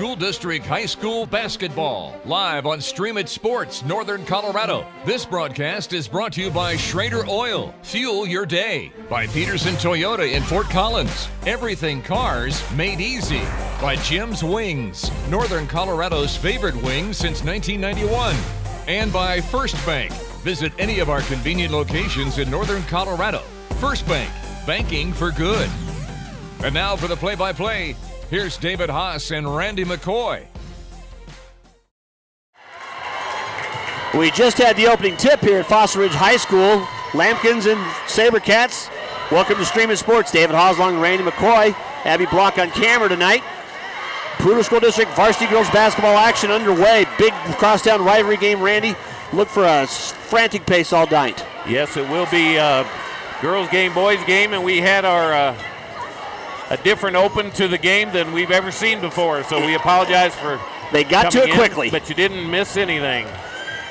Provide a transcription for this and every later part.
School District High School basketball, live on Stream It Sports, Northern Colorado. This broadcast is brought to you by Schrader Oil, fuel your day. By Peterson Toyota in Fort Collins, everything cars made easy. By Jim's Wings, Northern Colorado's favorite wings since 1991. And by First Bank. Visit any of our convenient locations in Northern Colorado. First Bank, banking for good. And now for the play-by-play, here's David Haas and Randy McCoy. We just had the opening tip here at Fossil Ridge High School. Lambkins and SaberCats. Welcome to Stream It Sports. David Haas along with Randy McCoy. Abby Block on camera tonight. Poudre School District varsity girls basketball action underway. Big crosstown rivalry game, Randy. Look for a frantic pace all night. Yes, it will be a girls game, boys game, and we had our a different open to the game than we've ever seen before, so we apologize for They got to it quickly. But you didn't miss anything.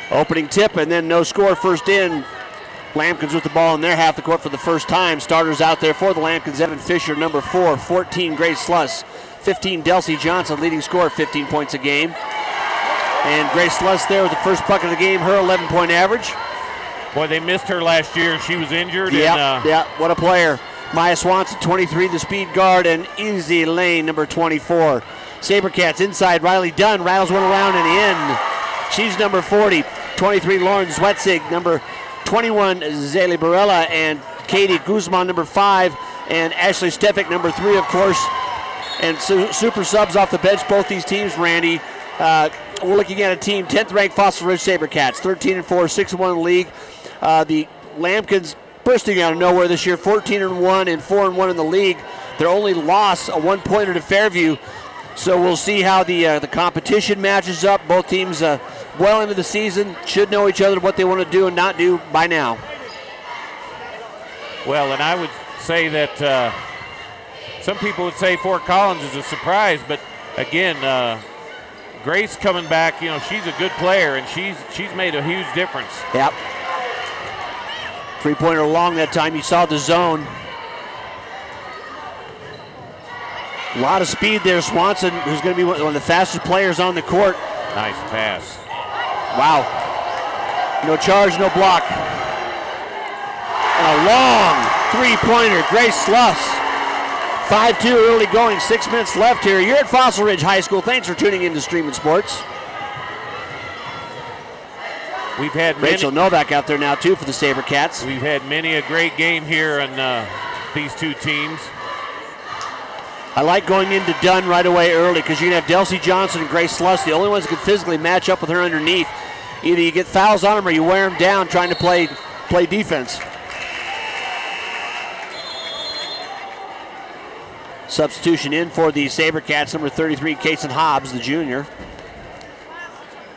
Opening tip and then no score first in. Lambkins with the ball in their half the court for the first time. Starters out there for the Lambkins, Evan Fisher, number 4, 14, Grace Sluss, 15, Delcy Johnson, leading scorer, 15 points a game. And Grace Sluss there with the first bucket of the game, her 11-point average. Boy, they missed her last year. She was injured. Yeah, what a player. Maya Swanson, 23, the speed guard, and Izzy Lane, number 24. SaberCats inside, Riley Dunn rattles one around and in. She's number 40. 23, Lauren Zwetzig, number 21, Zaylee Barella, and Katie Guzman, number 5, and Ashley Stefik, number 3, of course. And super subs off the bench, both these teams, Randy. We're looking at a team, 10th ranked Fossil Ridge SaberCats, 13-4, 6-1 in the league. The Lambkins bursting out of nowhere this year, 14-1 and 4-1 in the league. Their only loss, a one-pointer to Fairview. So we'll see how the competition matches up. Both teams well into the season should know each other, what they want to do and not do by now. Well, and I would say that some people would say Fort Collins is a surprise, but again, Grace coming back, you know, she's a good player and she's made a huge difference. Yep. Three-pointer long that time. You saw the zone. A lot of speed there. Swanson, who's going to be one of the fastest players on the court. Nice pass. Wow. No charge, no block. And a long three-pointer. Grace Sluss. 5-2 early going. 6 minutes left here. You're at Fossil Ridge High School. Thanks for tuning in to Stream It Sports. We've had Rachel Novak out there now, too, for the SaberCats. We've had many a great game here on these two teams. I like going into Dunn right away early because you're going to have Delcy Johnson and Grace Sluss, the only ones that can physically match up with her underneath. Either you get fouls on them or you wear them down trying to play defense. Substitution in for the SaberCats, number 33, Kason Hobbs, the junior.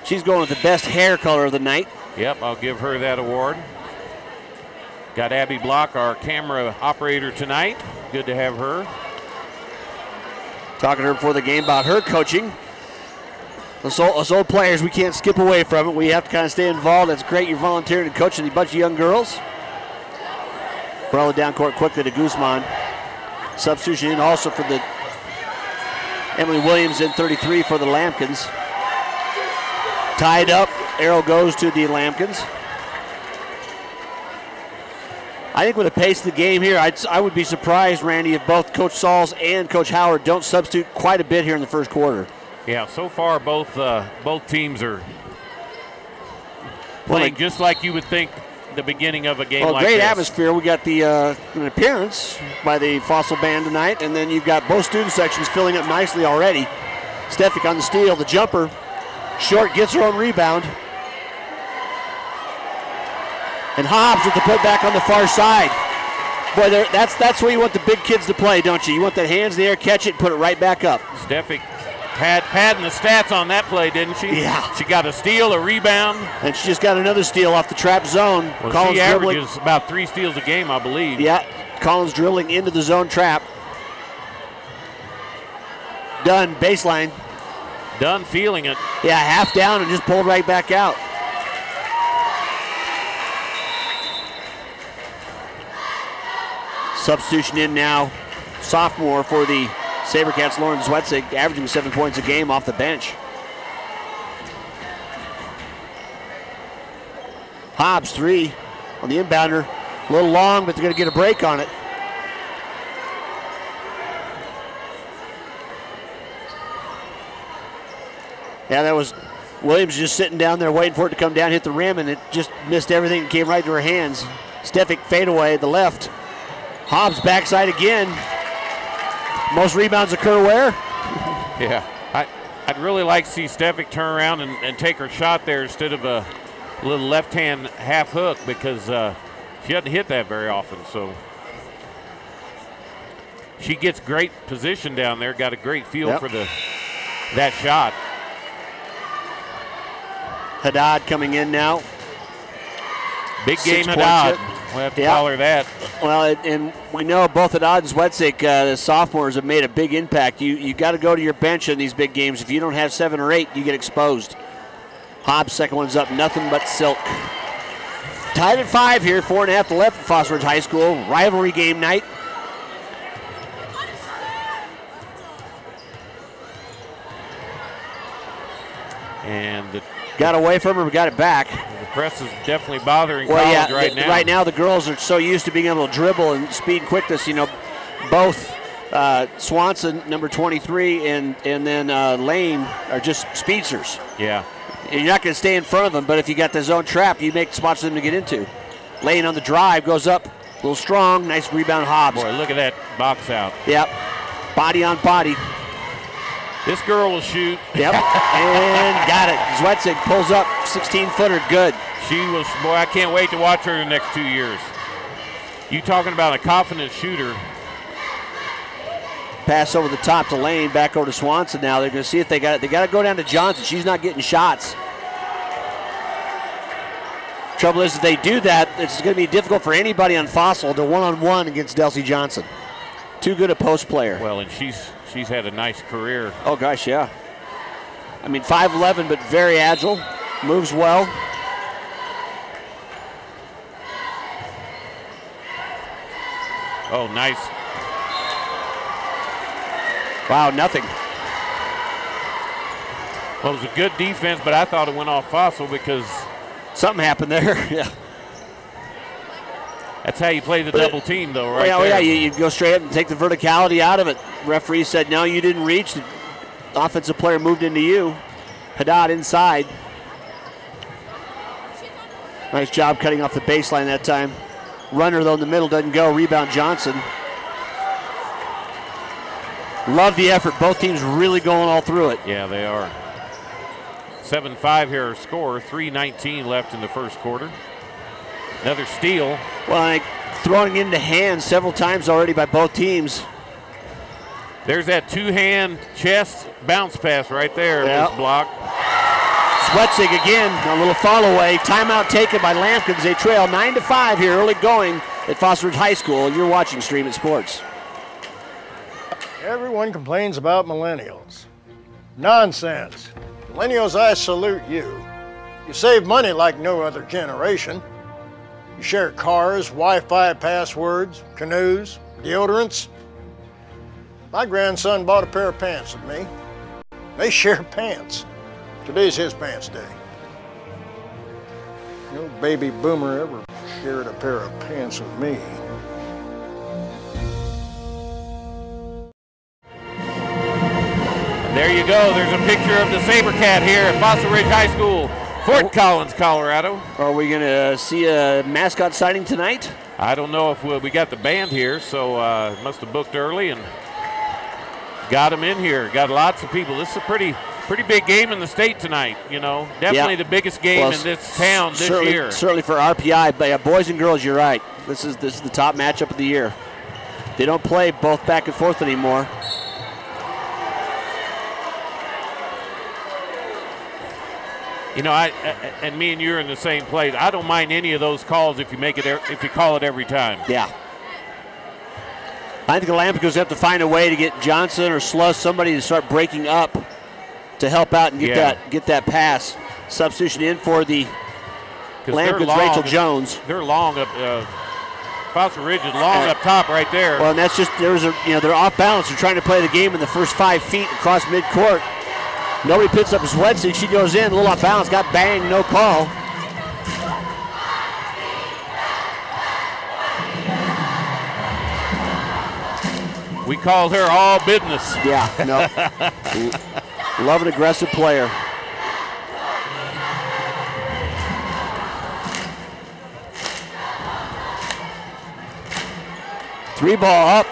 She's going with the best hair color of the night. Yep, I'll give her that award. Got Abby Block, our camera operator tonight. Good to have her. Talking to her before the game about her coaching. Us old players, we can't skip away from it. We have to kind of stay involved. That's great. You're volunteering and coaching a bunch of young girls. Barella down court quickly to Guzman. Substitution in also for the Emily Williams in 33 for the Lambkins. Tied up. Arrow goes to the Lambkins. I think with the pace of the game here, I would be surprised, Randy, if both Coach Sauls and Coach Howard don't substitute quite a bit here in the first quarter. Yeah, so far both teams are playing just like you would think the beginning of a game like this. Great atmosphere. We got an appearance by the Fossil Band tonight, and then you've got both student sections filling up nicely already. Stefik on the steal, the jumper. Short gets her own rebound. And Hobbs with the putback on the far side. Boy, that's where you want the big kids to play, don't you? You want that hands in the air, catch it, and put it right back up. Stefik padding the stats on that play, didn't she? Yeah. She got a steal, a rebound. And she just got another steal off the trap zone. Well, Collins she averages about 3 steals a game, I believe. Yeah, Collins dribbling into the zone trap. Dunn, baseline. Dunn feeling it. Yeah, half down and just pulled right back out. Substitution in now. Sophomore for the SaberCats Lauren Zwetzig averaging 7 points a game off the bench. Hobbs 3 on the inbounder. A little long, but they're going to get a break on it. Yeah, that was Williams just sitting down there waiting for it to come down, hit the rim, and it just missed everything and came right to her hands. Stefik fadeaway at the left. Hobbs backside again. Most rebounds occur where? Yeah, I'd really like to see Stefik turn around and take her shot there instead of a little left-hand half hook, because she doesn't hit that very often. So she gets great position down there, got a great feel for that shot. Haddad coming in now. Big game Haddad. We'll have to call her that. Well, and we know both Haddad and Zwetzig, the sophomores, have made a big impact. You got to go to your bench in these big games. If you don't have 7 or 8, you get exposed. Hobbs, second one's up, nothing but silk. Tied at 5 here, 4.5 to left at Foster Ridge High School. Rivalry game night. And got away from her, but got it back. The press is definitely bothering college right now. Right now, the girls are so used to being able to dribble and speed and quickness. You know, both Swanson, number 23, and then Lane are just speedsters. Yeah. And you're not going to stay in front of them, but if you got the zone trap, you make spots for them to get into. Lane on the drive, goes up, a little strong, nice rebound, Hobbs. Boy, look at that box out. Yep, body on body. This girl will shoot. Yep, and got it. Zwetzig pulls up, 16-footer, good. She was, boy, I can't wait to watch her in the next 2 years. You talking about a confident shooter. Pass over the top to Lane, back over to Swanson now. They're going to see if they got it. They got to go down to Johnson. She's not getting shots. Trouble is, if they do that, it's going to be difficult for anybody on Fossil to one-on-one against Delcy Johnson. Too good a post player. Well, and she's had a nice career. Oh, gosh, yeah. I mean, 5'11", but very agile. Moves well. Oh, nice. Wow, nothing. Well, it was a good defense, but I thought it went off Fossil because something happened there. Yeah. That's how you play the double team, though, right? Oh, yeah, you go straight up and take the verticality out of it. Referee said, no, you didn't reach. The offensive player moved into you. Haddad inside. Nice job cutting off the baseline that time. Runner, though, in the middle doesn't go. Rebound Johnson. Love the effort. Both teams really going all through it. Yeah, they are. 7-5 here, our score. 3:19 left in the first quarter. Another steal. Well, throwing into hands several times already by both teams. There's that two-hand chest bounce pass right there. Yep. This block. Zwetzig again, a little fall away. Timeout taken by Lampkins. They trail 9-5 here, early going at Foster Ridge High School. You're watching Stream It Sports. Everyone complains about millennials. Nonsense. Millennials, I salute you. You save money like no other generation. You share cars, Wi-Fi passwords, canoes, deodorants. My grandson bought a pair of pants with me. They share pants. Today's his pants day. No baby boomer ever shared a pair of pants with me. There you go. There's a picture of the SaberCat here at Foster Ridge High School, Fort Collins, Colorado. Are we going to see a mascot sighting tonight? I don't know if we got the band here, so must have booked early and got them in here. Got lots of people. This is a pretty big game in the state tonight, you know. Definitely the biggest game in this town this year. Certainly for RPI, but boys and girls, you're right. This is the top matchup of the year. They don't play both back and forth anymore. You know, and me and you are in the same place. I don't mind any of those calls if you call it every time. Yeah. I think the Lampkins have to find a way to get Johnson or Sluss, somebody to start breaking up to help out and get that pass. Substitution in for the Lampkins, Rachel Jones. They're long up Fossil Ridge is long up top right there. Well, and that's just, they're off balance. They're trying to play the game in the first 5 feet across midcourt. Nobody picks up Zwedzig. She goes in, a little off balance, got banged, no call. We called her all business. Yeah, no. Love an aggressive player. Three ball up.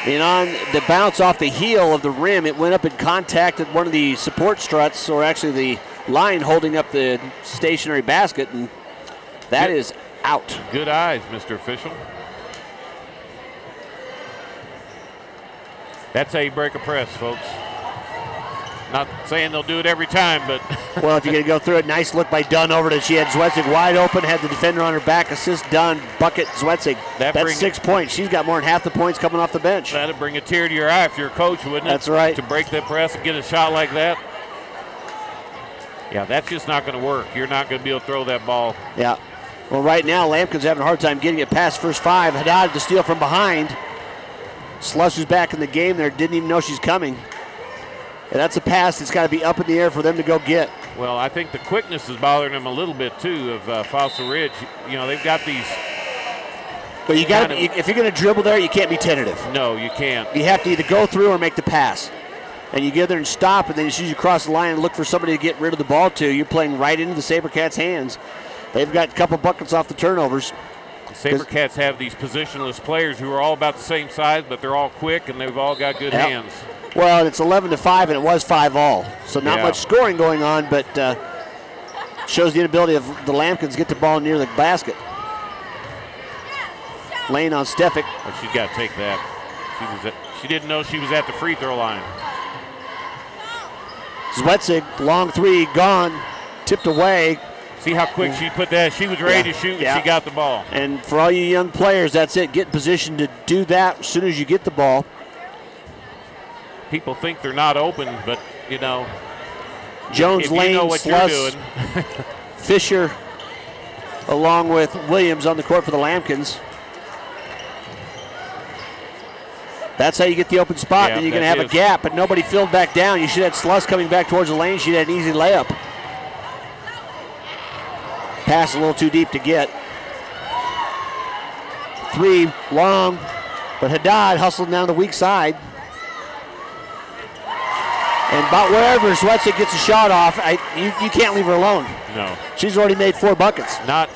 And on the bounce off the heel of the rim, it went up and contacted one of the support struts, or actually the line holding up the stationary basket, and that is out. Good eyes, Mr. Official. That's how you break a press, folks. Not saying they'll do it every time, but. Well, if you're going to go through it, nice look by Dunn over to. She had Zwedzig wide open, had the defender on her back, assist Dunn, bucket Zwedzig. That's 6 points. She's got more than half the points coming off the bench. That'd bring a tear to your eye if you're a coach, wouldn't it? That's right. To break that press and get a shot like that. Yeah, that's just not going to work. You're not going to be able to throw that ball. Yeah. Well, right now, Lampkin's having a hard time getting it past first 5. Haddad to steal from behind. Slush is back in the game there. Didn't even know she's coming. And that's a pass that's got to be up in the air for them to go get. Well, I think the quickness is bothering them a little bit, too, of Fossil Ridge. You know, they've got these. But you got to, if you're going to dribble there, you can't be tentative. No, you can't. You have to either go through or make the pass. And you get there and stop, and then as soon as you cross the line and look for somebody to get rid of the ball to, you're playing right into the SaberCats' hands. They've got a couple buckets off the turnovers. The SaberCats have these positionless players who are all about the same size, but they're all quick and they've all got good hands. Well, it's 11-5, and it was 5-all. So not much scoring going on, but shows the inability of the Lampkins to get the ball near the basket. Lane on Stefik. Oh, she's got to take that. She didn't know she was at the free throw line. Zwedzig, long three, gone, tipped away. See how quick she put that? She was ready to shoot, and she got the ball. And for all you young players, that's it. Get in position to do that as soon as you get the ball. People think they're not open, but, you know. Jones, Lane, you know what Sluss, you're doing. Fisher, along with Williams on the court for the Lampkins. That's how you get the open spot. Then you're going to have a gap, but nobody filled back down. You should have Sluss coming back towards the lane. She'd had an easy layup. Pass a little too deep to get. Three, long, but Haddad hustled down the weak side. And about wherever Zwedzig gets a shot off, you can't leave her alone. No. She's already made 4 buckets. Not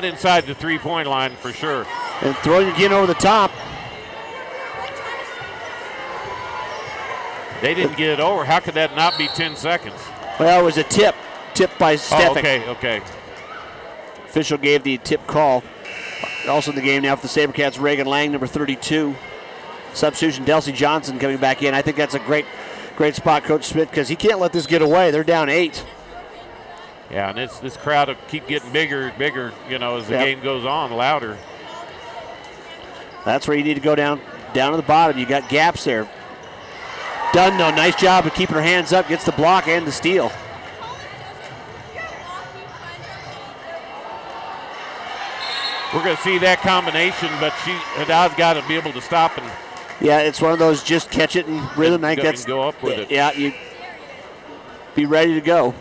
inside the three-point line for sure. And throwing again over the top. They didn't get it over. How could that not be 10 seconds? Well, it was a tip by Stefik. Oh, okay. Official gave the tip call. Also in the game now for the SaberCats, Reagan Lang, number 32. Substitution, Delcy Johnson coming back in. I think that's a great spot, Coach Smith, because he can't let this get away. They're down 8. Yeah, and this crowd will keep getting bigger, you know, as the game goes on, louder. That's where you need to go down to the bottom. You got gaps there. Dunn, though, nice job of keeping her hands up, gets the block and the steal. We're going to see that combination, but Haddad's got to be able to stop and. Yeah, it's one of those just catch it in rhythm. I think that's go up with it. Yeah, you be ready to go.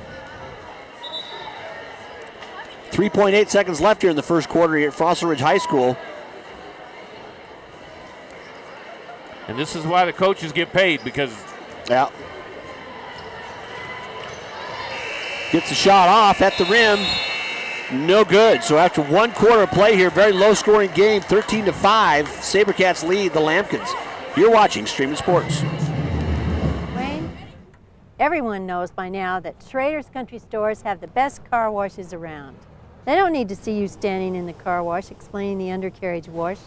3.8 seconds left here in the first quarter here at Fossil Ridge High School. And this is why the coaches get paid, because. Yeah. Gets the shot off at the rim. No good. So after 1 quarter of play here, very low scoring game, 13-5. SaberCats lead the Lampkins. You're watching Streaming Sports. Wayne, everyone knows by now that Schrader's Country Stores have the best car washes around. They don't need to see you standing in the car wash explaining the undercarriage wash,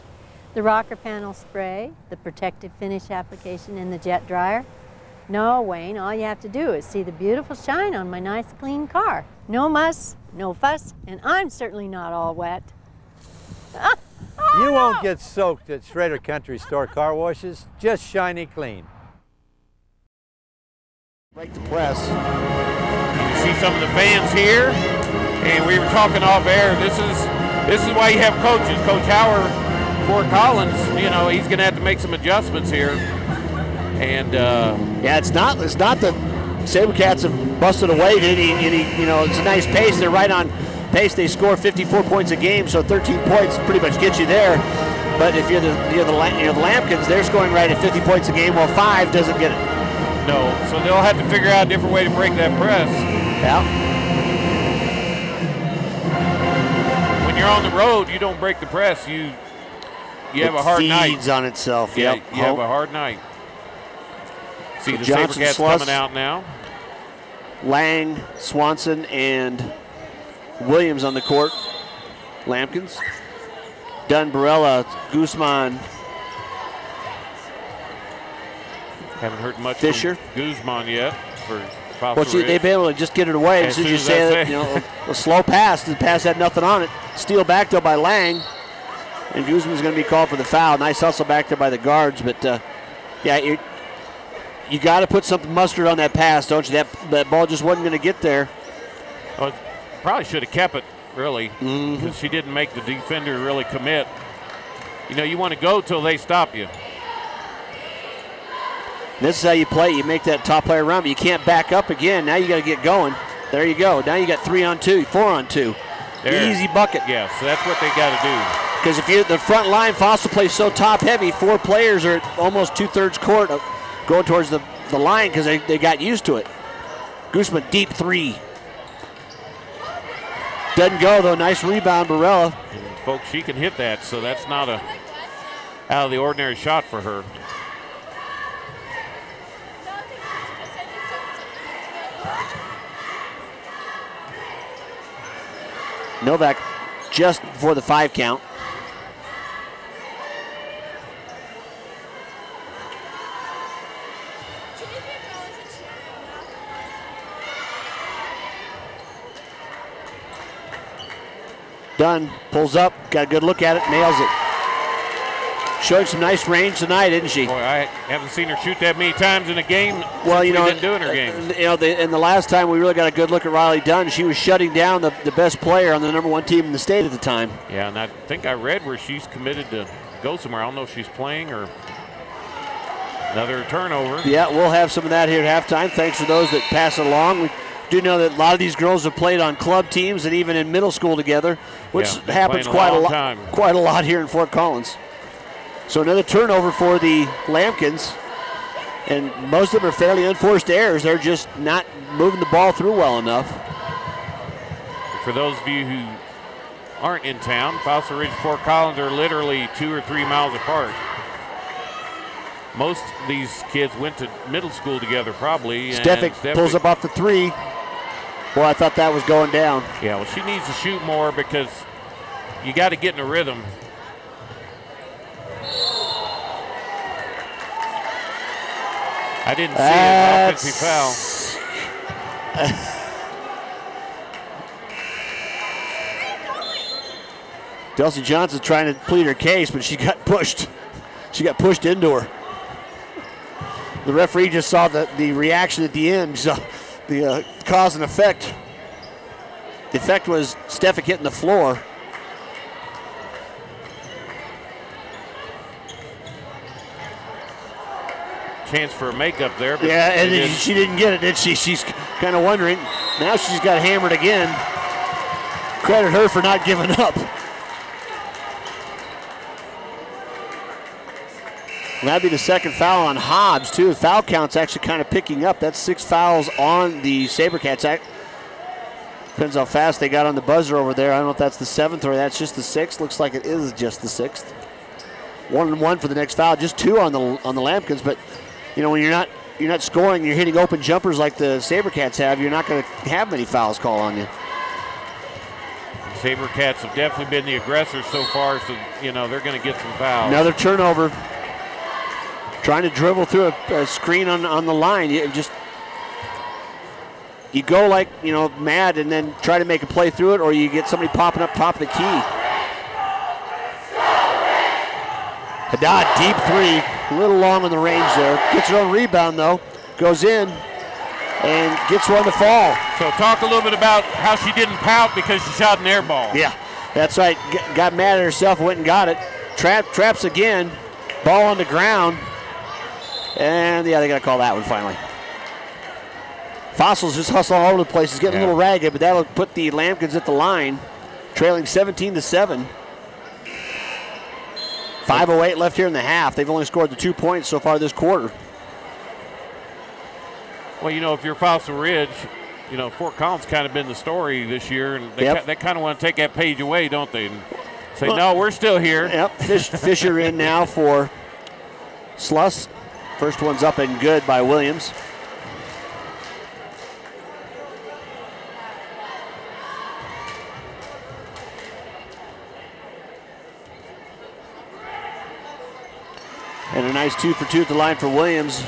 the rocker panel spray, the protective finish application, and the jet dryer. No, Wayne, all you have to do is see the beautiful shine on my nice clean car. No muss, no fuss, and I'm certainly not all wet. You won't get soaked at Schrader Country Store car washes, just shiny clean. Break the press. You see some of the fans here. And we were talking off air. This is why you have coaches. Coach Howard, Fort Collins, you know, he's going to have to make some adjustments here. And yeah, it's not the SaberCats have busted away at any, you know, it's a nice pace. They're right on pace. They score 54 points a game, so 13 points pretty much gets you there. But if you're the Lampkins, they're scoring right at 50 points a game, while 5 doesn't get it. No, so they'll have to figure out a different way to break that press. Yeah. When you're on the road, you don't break the press. You have a hard night. It feeds on itself. Yeah, yep. you have a hard night. See the Johnson, SaberCats Sluss, coming out now. Lang, Swanson, and Williams on the court. Lampkins. Dunn, Barella, Guzman. Haven't heard much Fisher. from Guzman yet for Fossil Well, Ridge. they've been able to just get it away. As soon as you say that, you know, a slow pass, the pass had nothing on it. Steal back though by Lang. And Guzman's going to be called for the foul. Nice hustle back there by the guards. But, yeah, you got to put some mustard on that pass, don't you? That ball just wasn't going to get there. Well, probably should have kept it, really, because she didn't make the defender really commit. You know, you want to go till they stop you. This is how you play. You make that top player run, but you can't back up again. Now you got to get going. There you go. Now you got 3-on-2, 4-on-2. There. Easy bucket. Yeah, so that's what they got to do. Because if you're the front line, Fossil plays so top heavy, 4 players are at almost 2/3 court going towards the line because they got used to it. Guzman, deep 3. Doesn't go though. Nice rebound, Barella. And folks, she can hit that, so that's not a out of the ordinary shot for her. Novak just before the 5 count. Dunn pulls up, got a good look at it, nails it. Showing some nice range tonight, isn't she? Boy, I haven't seen her shoot that many times in a game. Well, you know, we've been doing her games. You know, and the last time we really got a good look at Riley Dunn, she was shutting down the best player on the #1 team in the state at the time. Yeah, and I think I read where she's committed to go somewhere. I don't know if she's playing or another turnover. Yeah, we'll have some of that here at halftime. Thanks for those that pass it along. We do know that a lot of these girls have played on club teams and even in middle school together, which happens quite a lot here in Fort Collins. So another turnover for the Lampkins, and most of them are fairly unforced errors. They're just not moving the ball through well enough. For those of you who aren't in town, Fossil Ridge and Fort Collins are literally 2 or 3 miles apart. Most of these kids went to middle school together probably. Stefik pulls up off the 3. Boy, I thought that was going down. Yeah, well, she needs to shoot more because you got to get in a rhythm. I didn't see an offensive foul. Delcy Johnson trying to plead her case, but she got pushed. She got pushed into her. The referee just saw the reaction at the end, so the cause and effect. The effect was Stefik hitting the floor. Chance for a makeup there. But yeah, and she didn't get it, did she? She's kind of wondering. Now she's got hammered again. Credit her for not giving up. And that'd be the second foul on Hobbs, too. The foul count's actually kind of picking up. That's 6 fouls on the SaberCats. Depends how fast they got on the buzzer over there. I don't know if that's the 7th or that's just the 6th. Looks like it is just the 6th. 1-1 for the next foul. Just 2 on the Lampkins, but you know, when you're not scoring, you're hitting open jumpers like the SaberCats have, you're not going to have many fouls called on you. SaberCats have definitely been the aggressors so far, so you know they're going to get some fouls. Another turnover. Trying to dribble through a screen on the line. You go like, you know, mad and then try to make a play through it, or you get somebody popping up top of the key. Haddad, deep 3, a little long on the range there. Gets her own rebound though, goes in. and gets one to fall. So talk a little bit about how she didn't pout because she shot an air ball. Yeah, that's right. Got mad at herself, went and got it. Traps again. Ball on the ground. And, yeah, they got to call that one finally. Fossils just hustling all over the place. It's getting a little ragged, but that'll put the Lampkins at the line, trailing 17-7. 5:08 left here in the half. They've only scored the 2 points so far this quarter. Well, you know, if you're Fossil Ridge, you know, Fort Collins kind of been the story this year, and they kind of want to take that page away, don't they? And say, no, we're still here. Yep, Fisher in now for Sluss. First one's up and good by Williams. And a nice 2 for 2 at the line for Williams.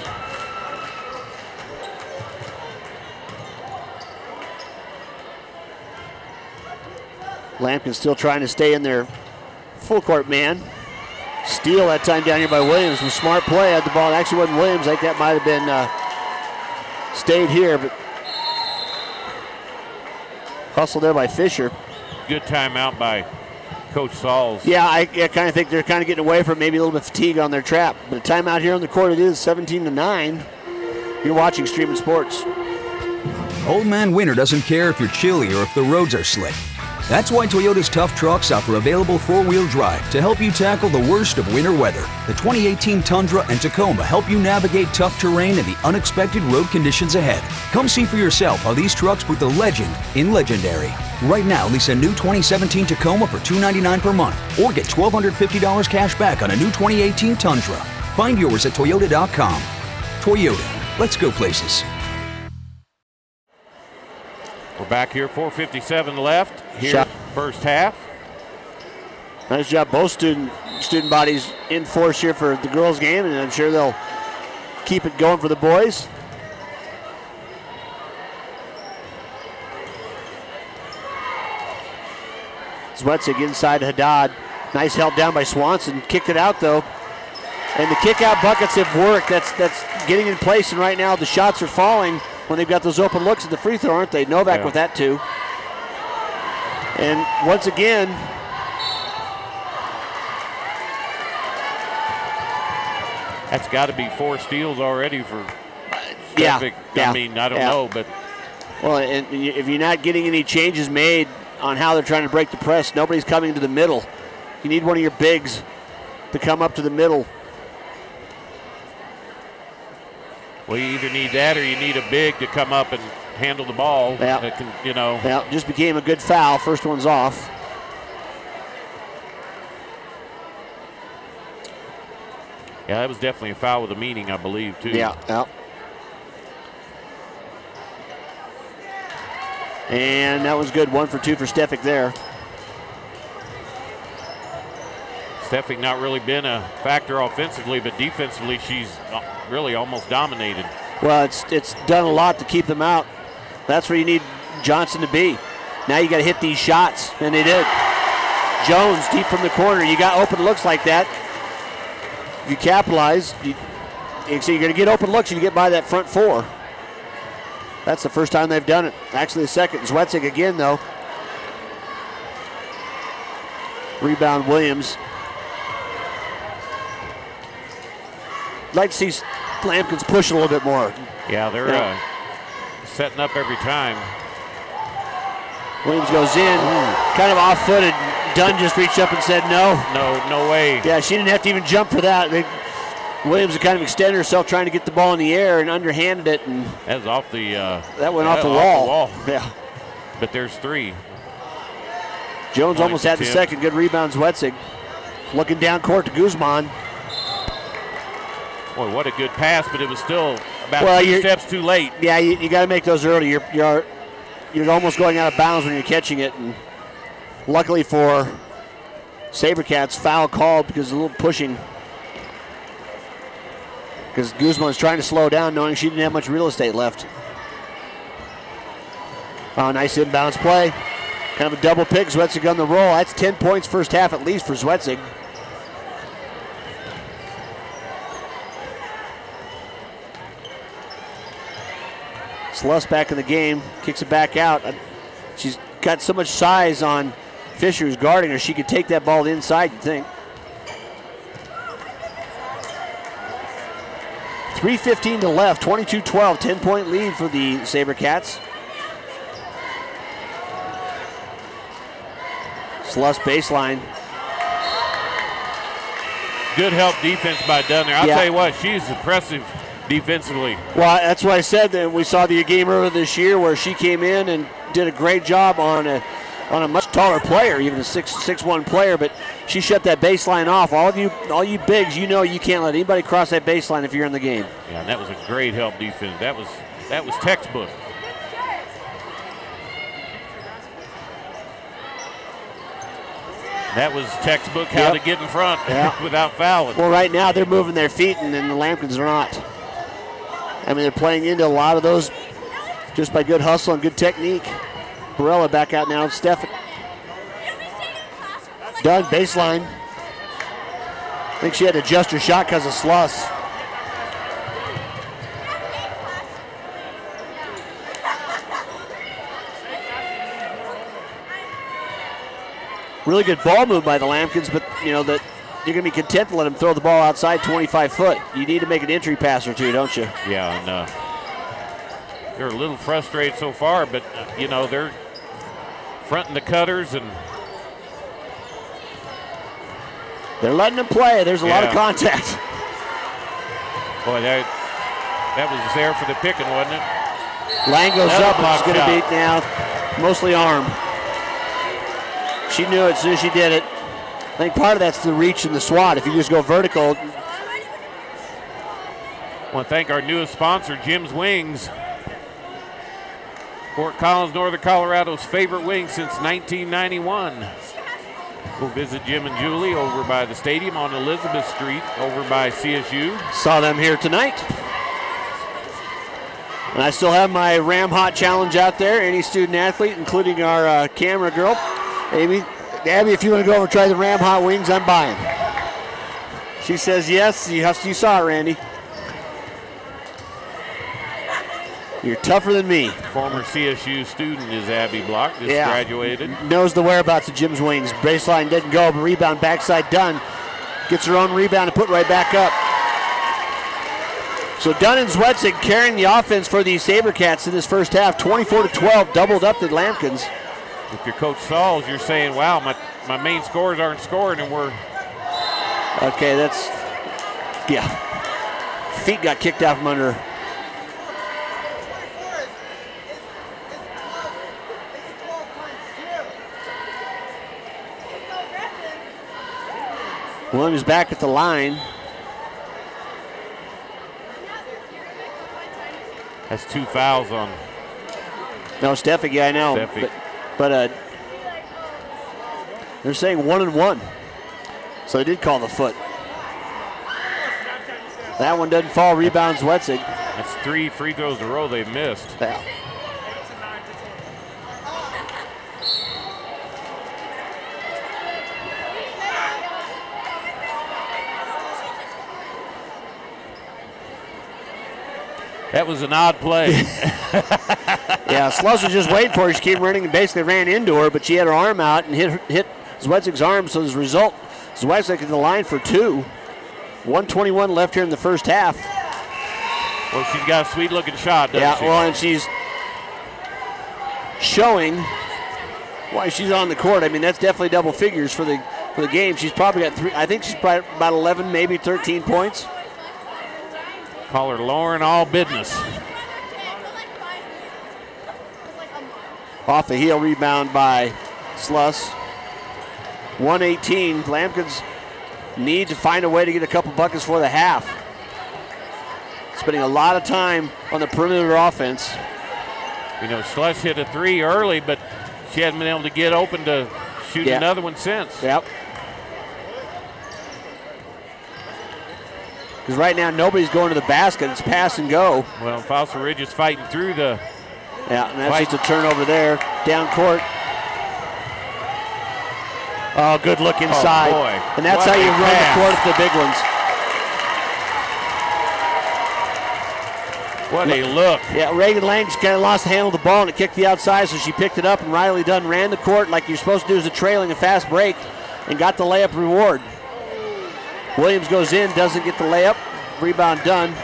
Lampkin still trying to stay in their full court man. Steal that time down here by Williams. Was smart play. Had the ball. It actually wasn't Williams. I think that might have been stayed here, but hustle there by Fisher. Good timeout by Coach Sauls. Yeah, I kind of think they're kind of getting away from maybe a little bit of fatigue on their trap. But a timeout here on the court, it is 17-9. You're watching Streaming Sports. Old Man Winter doesn't care if you're chilly or if the roads are slick. That's why Toyota's Tough Trucks offer available four-wheel drive to help you tackle the worst of winter weather. The 2018 Tundra and Tacoma help you navigate tough terrain and the unexpected road conditions ahead. Come see for yourself how these trucks put the legend in legendary. Right now, lease a new 2017 Tacoma for $299 per month or get $1,250 cash back on a new 2018 Tundra. Find yours at Toyota.com. Toyota, let's go places. We're back here, 4:57 left here, first half. Nice job, both student bodies in force here for the girls' game, and I'm sure they'll keep it going for the boys. Zwetzig inside Haddad. Nice help down by Swanson. Kicked it out though. And the kick-out buckets have worked. That's getting in place, and right now the shots are falling when they've got those open looks at the free throw, aren't they? Novak with that too. And once again, that's got to be 4 steals already for Stefik. I mean, I don't know, but. Well, and if you're not getting any changes made on how they're trying to break the press, nobody's coming to the middle. You need one of your bigs to come up to the middle. Well, you either need that or you need a big to come up and handle the ball. That can, you know. Yeah, just became a good foul. First one's off. Yeah, that was definitely a foul with a meaning, I believe, too. Yeah. And that was good. 1 for 2 for Stefik there. Stefik not really been a factor offensively, but defensively she's really almost dominated. Well, it's done a lot to keep them out. That's where you need Johnson to be. Now you got to hit these shots, and they did. Jones deep from the corner. You got open looks like that. If you capitalize, so you're going to get open looks, you get by that front 4. That's the first time they've done it. Actually, the second. Zwetzig again, though. Rebound Williams. I'd like to see Lampkins push a little bit more. Yeah, they're setting up every time. Williams goes in, kind of off-footed. Dunn just reached up and said no. No way. Yeah, she didn't have to even jump for that. Williams kind of extended herself trying to get the ball in the air and underhanded it. And that was off the. That went off the wall. Yeah. But there's 3. Jones almost had the second. Good rebound, Zwetzig. Looking down court to Guzman. Boy, what a good pass, but it was still about 2 steps too late. Yeah, you got to make those early. You're almost going out of bounds when you're catching it. And luckily for SaberCats, foul called because of a little pushing. Because Guzman was trying to slow down, knowing she didn't have much real estate left. Oh, nice inbounds play. Kind of a double pick. Zwetzig on the roll. That's 10 points first half at least for Zwetzig. Sluss back in the game, kicks it back out. She's got so much size on Fisher, who's guarding her. She could take that ball inside, you'd think. 3:15 to left, 22-12, 10-point lead for the SaberCats. Sluss baseline. Good help defense by Dunn there. I'll Yeah. tell you what, she's impressive defensively. Well, that's what I said. That we saw the game earlier this year where she came in and did a great job on a much taller player, even a 6'1" player, but she shut that baseline off. All you bigs, you know you can't let anybody cross that baseline if you're in the game. Yeah, and that was a great help defense. That was textbook. That was textbook how to get in front without fouling. Well, right now they're moving their feet, and the Lampkins are not. I mean, they're playing into a lot of those just by good hustle and good technique. Barella back out now. Stephan. Dunn, baseline. I think she had to adjust her shot because of Sluss. Really good ball move by the Lampkins, but you know that you're going to be content to let them throw the ball outside 25 foot. You need to make an entry pass or two, don't you? Yeah, and they're a little frustrated so far, but you know they're fronting the cutters and they're letting them play. There's a lot of contact. Boy, that was there for the picking, wasn't it? Lang goes Another up, and it's block going to shot. beat now, mostly arm. She knew it as soon as she did it. I think part of that's the reach and the swat. If you just go vertical. I want to thank our newest sponsor, Jim's Wings. Fort Collins, Northern Colorado's favorite wing since 1991. We'll visit Jim and Julie over by the stadium on Elizabeth Street, over by CSU. Saw them here tonight. And I still have my Ram Hot Challenge out there. Any student athlete, including our camera girl, Abby, if you want to go over and try the Ram Hot wings, I'm buying. She says yes. You saw it, Randy. You're tougher than me. Former CSU student is Abby Block, just graduated. Knows the whereabouts of Jim's wings. Baseline didn't go, but rebound backside Dunn. Gets her own rebound and put right back up. So Dunn and Zwetsig carrying the offense for the SaberCats in this first half. 24-12, doubled up the Lampkins. If you're Coach Sauls, you're saying, wow, my main scorers aren't scoring, and we're... Okay, that's... Yeah. Feet got kicked out from under her. Williams back at the line. Has 2 fouls on. No, Steffi, yeah, I know. Steffi. But they're saying 1-1. So they did call the foot. That one doesn't fall. Rebounds Wetzig. That's 3 free throws in a row they've missed. Yeah. That was an odd play. Yeah, Sluss was just waiting for her. She came running and basically ran into her, but she had her arm out and hit Zwetzig's arm. So as a result, Zwetzig in the line for 2. 1:21 left here in the first half. Well, she's got a sweet-looking shot, doesn't she? Yeah, well, and she's showing why she's on the court. I mean, that's definitely double figures for the game. She's probably got 3. I think she's probably about 11, maybe 13 points. Call her Lauren All Business. Off the heel rebound by Sluss. 118. Lampkins need to find a way to get a couple buckets for the half. Spending a lot of time on the perimeter offense. You know, Sluss hit a 3 early, but she hasn't been able to get open to shoot another one since. Yep. Because right now nobody's going to the basket. It's pass and go. Well, Fossil Ridge is fighting through the... Yeah, and that's just a turnover there. Down court. Oh, good look inside. Oh, boy. And that's What how you a run pass. the court at the big ones. What a look. Yeah, Reagan Lang just kind of lost the handle of the ball and it kicked the outside, so she picked it up, and Riley Dunn ran the court like you're supposed to do as a trailing a fast break and got the layup reward. Williams goes in, doesn't get the layup. Rebound Dunn.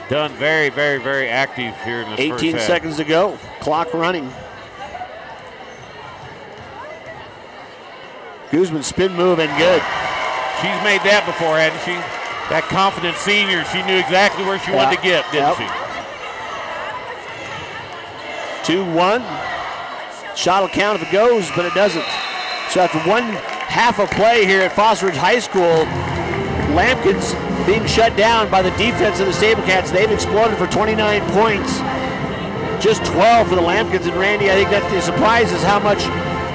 Dunn very, very, very active here in this 18 first half. seconds to go. Clock running. Guzman spin move and good. She's made that before, hadn't she? That confident senior, she knew exactly where she wanted to get, didn't she? 2-1. Shot will count if it goes, but it doesn't. So after one half of play here at Foster Ridge High School, Lampkins being shut down by the defense of the SaberCats. They've exploded for 29 points. Just 12 for the Lampkins. And Randy, I think that's the surprise is how much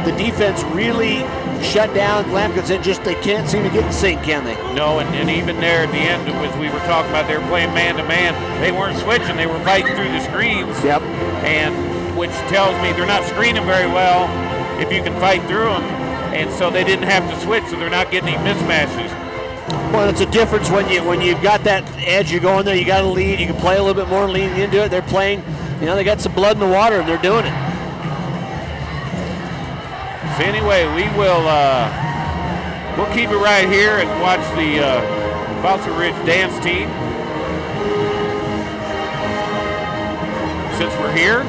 the defense really shut down Lampkins and just they can't seem to get in sync, can they? No, and even there at the end, as we were talking about, they were playing man-to-man. They weren't switching. They were fighting through the screens. Yep. And which tells me they're not screening very well if you can fight through them. And so they didn't have to switch, so they're not getting any mismatches. Well, it's a difference when you've got that edge. You go in there, you got to lead. You can play a little bit more, leaning into it. They're playing. They got some blood in the water, and they're doing it. So anyway, we'll keep it right here and watch the Foster Ridge dance team. Since we're here.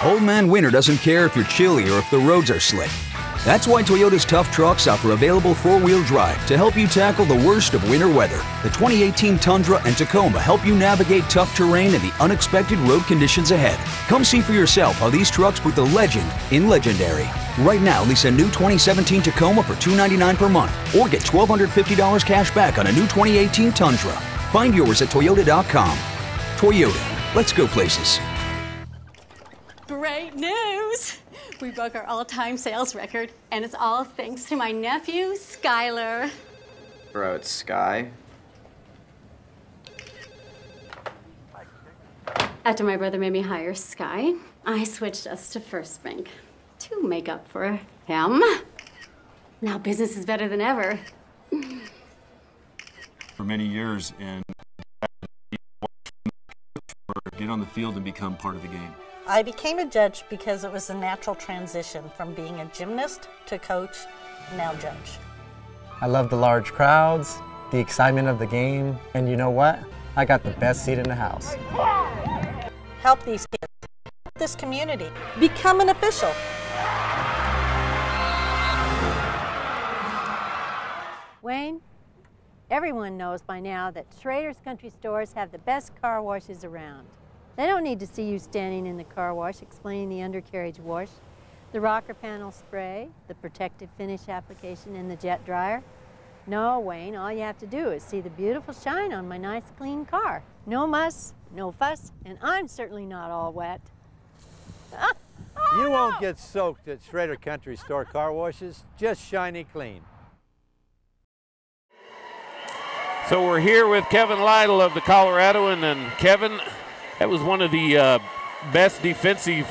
Old Man Winter doesn't care if you're chilly or if the roads are slick. That's why Toyota's tough trucks offer available four-wheel drive to help you tackle the worst of winter weather. The 2018 Tundra and Tacoma help you navigate tough terrain and the unexpected road conditions ahead. Come see for yourself how these trucks put the legend in legendary. Right now, lease a new 2017 Tacoma for $299 per month or get $1,250 cash back on a new 2018 Tundra. Find yours at Toyota.com. Toyota, let's go places. Great news! We broke our all-time sales record, and it's all thanks to my nephew, Skylar. Bro, it's Sky. After my brother made me hire Sky, I switched us to First Bank. to make up for him. Now business is better than ever. For many years, and get on the field and become part of the game. I became a judge because it was a natural transition from being a gymnast to coach, now judge. I love the large crowds, the excitement of the game, and you know what? I got the best seat in the house. Help these kids, this community, become an official. Wayne, everyone knows by now that Schrader's Country Stores have the best car washes around. They don't need to see you standing in the car wash explaining the undercarriage wash, the rocker panel spray, the protective finish application, and the jet dryer. No, Wayne, all you have to do is see the beautiful shine on my nice clean car. No muss, no fuss, and I'm certainly not all wet. You won't get soaked at Schrader Country Store car washes, just shiny clean. So we're here with Kevin Lytle of the Coloradoan, and Kevin, that was one of the best defensive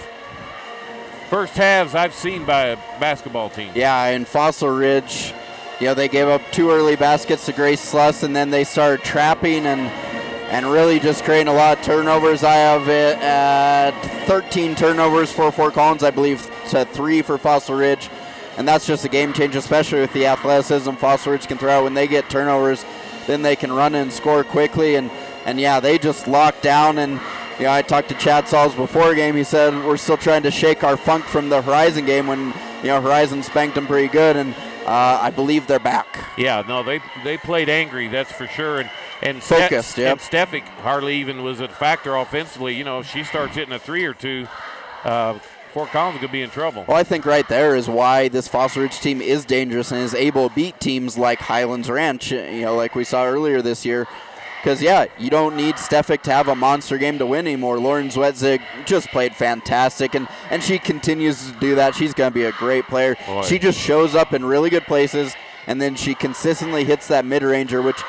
first halves I've seen by a basketball team. Yeah, in Fossil Ridge, they gave up 2 early baskets to Grace Sluss, and then they started trapping and really just creating a lot of turnovers. I have it at 13 turnovers for Fort Collins, I believe, to 3 for Fossil Ridge, and that's just a game changer, especially with the athleticism Fossil Ridge can throw. When they get turnovers, then they can run and score quickly, and yeah, they just locked down. And I talked to Chad Sauls before game. He said we're still trying to shake our funk from the Horizon game when Horizon spanked them pretty good, and I believe they're back. Yeah, no, they played angry, that's for sure, and focused. And Stefik hardly even was a factor offensively. If she starts hitting a 3 or 2, Fort Collins could be in trouble. Well, I think right there is why this Fossil Ridge team is dangerous and is able to beat teams like Highlands Ranch, like we saw earlier this year. Because, you don't need Stefik to have a monster game to win anymore. Lauren Zwetzig just played fantastic, and she continues to do that. She's going to be a great player. Boy. She just shows up in really good places, and then she consistently hits that mid-ranger, which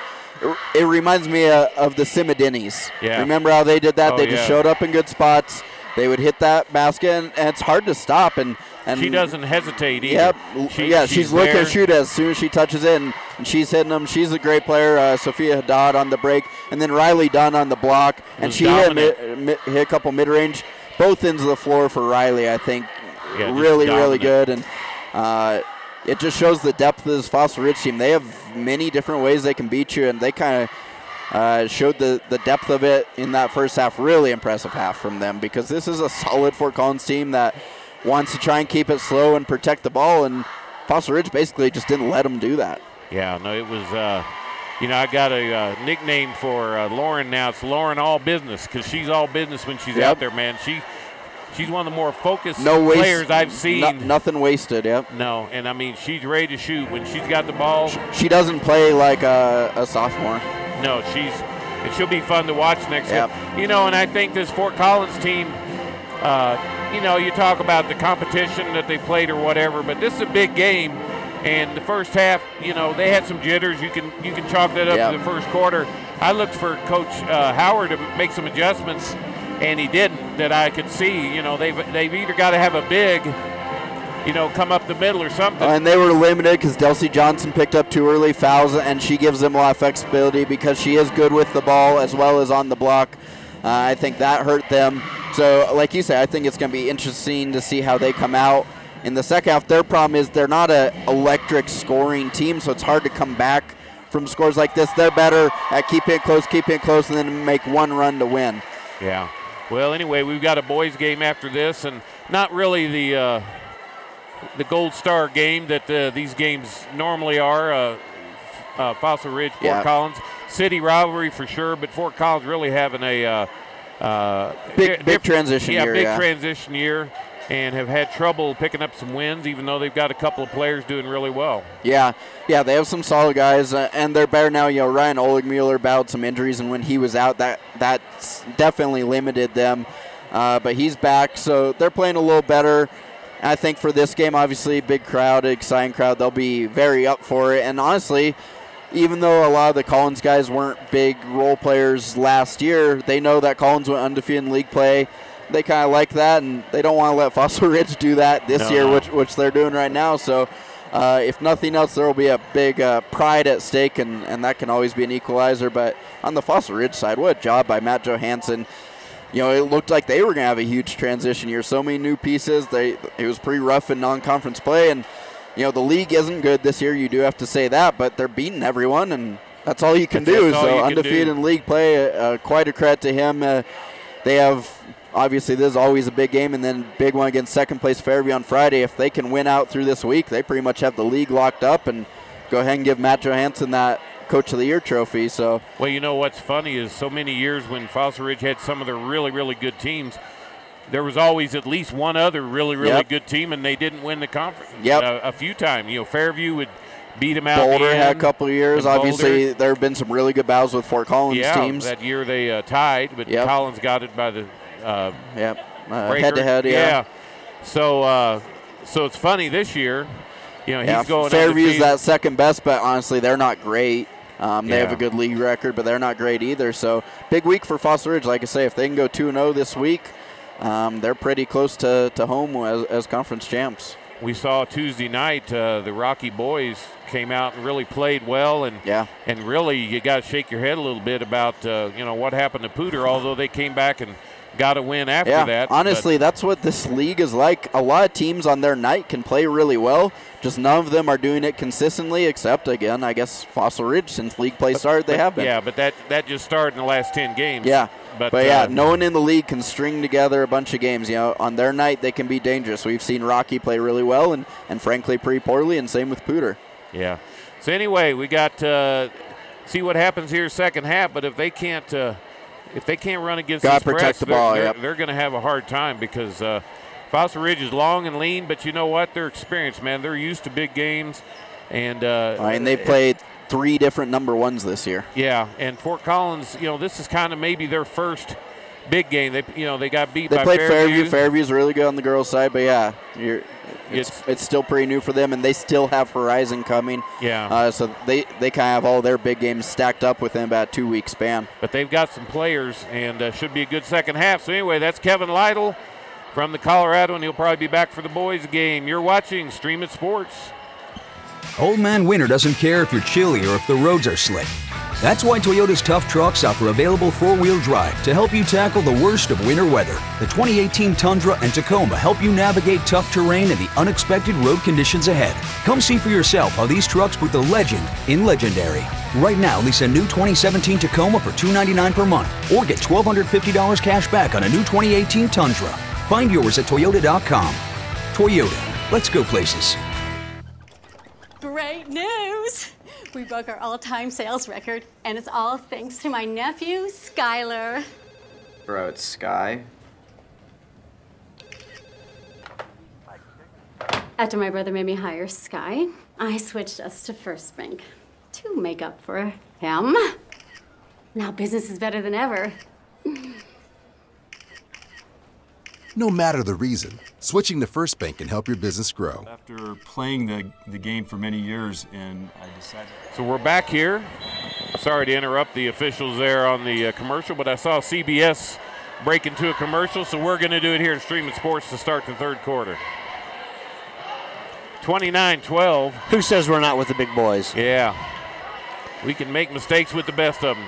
it reminds me of the Simadinis. Yeah. Remember how they did that? Oh, they just showed up in good spots. They would hit that basket, and it's hard to stop. And she doesn't hesitate either. Yep. She's looking to shoot as soon as she touches it, and she's hitting them. She's a great player. Sophia Haddad on the break, and then Riley Dunn on the block. And she hit a couple mid-range, both ends of the floor for Riley, I think. Yeah, really good. And it just shows the depth of this Fossil Ridge team. They have many different ways they can beat you, and they kind of showed the depth of it in that first half. Really impressive half from them, because this is a solid Fort Collins team that wants to try and keep it slow and protect the ball, and Fossil Ridge basically just didn't let them do that. Yeah, no, it was, I got a nickname for Lauren now. It's Lauren All Business, because she's all business when she's out there, man. She's one of the more focused players I've seen. Nothing wasted, yep. No, and I mean, she's ready to shoot when she's got the ball. She doesn't play like a sophomore. No, she'll be fun to watch next year. And I think this Fort Collins team, you talk about the competition that they played or whatever, but this is a big game. And the first half, they had some jitters. You can chalk that up to the first quarter. I looked for Coach Howard to make some adjustments, and he didn't, that I could see. They've either got to have a big, come up the middle or something. And they were limited because Delcy Johnson picked up 2 early fouls, and she gives them a lot of flexibility because she is good with the ball as well as on the block. I think that hurt them. So, like you say, I think it's going to be interesting to see how they come out in the second half. Their problem is they're not an electric scoring team, so it's hard to come back from scores like this. They're better at keeping it close, and then make one run to win. Yeah. Well, anyway, we've got a boys game after this, and not really the Gold Star game that these games normally are. Fossil Ridge, Fort Collins. City rivalry for sure, but Fort Collins really having a big transition year. Big transition year, and have had trouble picking up some wins, even though they've got a couple of players doing really well. Yeah, they have some solid guys, and they're better now. Ryan Oligmuller battled some injuries, and when he was out, that definitely limited them. But he's back, so they're playing a little better. I think for this game, obviously, big crowd, exciting crowd, they'll be very up for it. And honestly, even though a lot of the Collins guys weren't big role players last year, they know that Collins went undefeated in league play. they kind of like that, and they don't want to let Fossil Ridge do that this year, which they're doing right now. So if nothing else, there will be a big pride at stake, and that can always be an equalizer. But on the Fossil Ridge side, what a job by Matt Johansson. You know, it looked like they were going to have a huge transition year. So many new pieces. It was pretty rough in non-conference play, and you know the league isn't good this year. You do have to say that, but they're beating everyone, and that's all you can do. So undefeated in league play, quite a credit to him. They have, obviously, this is always a big game, and then big one against second place Fairview on Friday. If they can win out through this week, they pretty much have the league locked up, and go ahead and give Matt Johansson that Coach of the Year trophy. So, well, you know what's funny is so many years when Fossil Ridge had some of their really, really good teams, there was always at least one other really, really good team, and they didn't win the conference a few times. You know, Fairview would beat them out. Boulder had a couple of years. Obviously, there have been some really good battles with Fort Collins teams. That year they tied, but Collins got it by the head-to-head. So it's funny this year. You know, he's going Fairview's that second best, but honestly, they're not great. They have a good league record, but they're not great either. So big week for Fossil Ridge. Like I say, if they can go 2-0 this week, they're pretty close to home as conference champs. We saw Tuesday night the Rocky boys came out and really played well, and really you got to shake your head a little bit about what happened to Pooter, although they came back and got a win after that. Honestly, that's what this league is like. A lot of teams on their night can play really well, just none of them are doing it consistently, except, again, I guess Fossil Ridge, since league play started, they have been. Yeah, but that just started in the last 10 games. Yeah, but no one in the league can string together a bunch of games. You know, on their night, they can be dangerous. We've seen Rocky play really well and frankly pretty poorly, and same with Pooter. Yeah. So anyway, we got see what happens here second half, but if they can't run against this press, they're going to have a hard time, because Fossil Ridge is long and lean, but you know what? They're experienced, man. They're used to big games. And they played 3 different number ones this year. Yeah, and Fort Collins, this is kind of maybe their first big game. They got beat by played Fairview. Fairview's really good on the girls' side, but it's still pretty new for them, and they still have Horizon coming. Yeah. So they kind of have all their big games stacked up within about a 2-week span. But they've got some players, and should be a good second half. So anyway, that's Kevin Lytle from the Colorado, and he'll probably be back for the boys' game. You're watching Stream It Sports. Old Man Winter doesn't care if you're chilly or if the roads are slick. That's why Toyota's tough trucks offer available 4-wheel drive to help you tackle the worst of winter weather. The 2018 Tundra and Tacoma help you navigate tough terrain and the unexpected road conditions ahead. Come see for yourself how these trucks put the legend in legendary. Right now, lease a new 2017 Tacoma for $299 per month, or get $1,250 cash back on a new 2018 Tundra. Find yours at Toyota.com. Toyota, let's go places. Great news! We broke our all-time sales record, and it's all thanks to my nephew, Skyler. Bro, it's Sky. After my brother made me hire Sky, I switched us to First Bank to make up for him. Now business is better than ever. No matter the reason, switching to First Bank can help your business grow. After playing the game for many years, and I decided. So we're back here. Sorry to interrupt the officials there on the commercial, but I saw CBS break into a commercial, so we're going to do it here at Stream It Sports to start the third quarter. 29-12. Who says we're not with the big boys? Yeah. We can make mistakes with the best of them.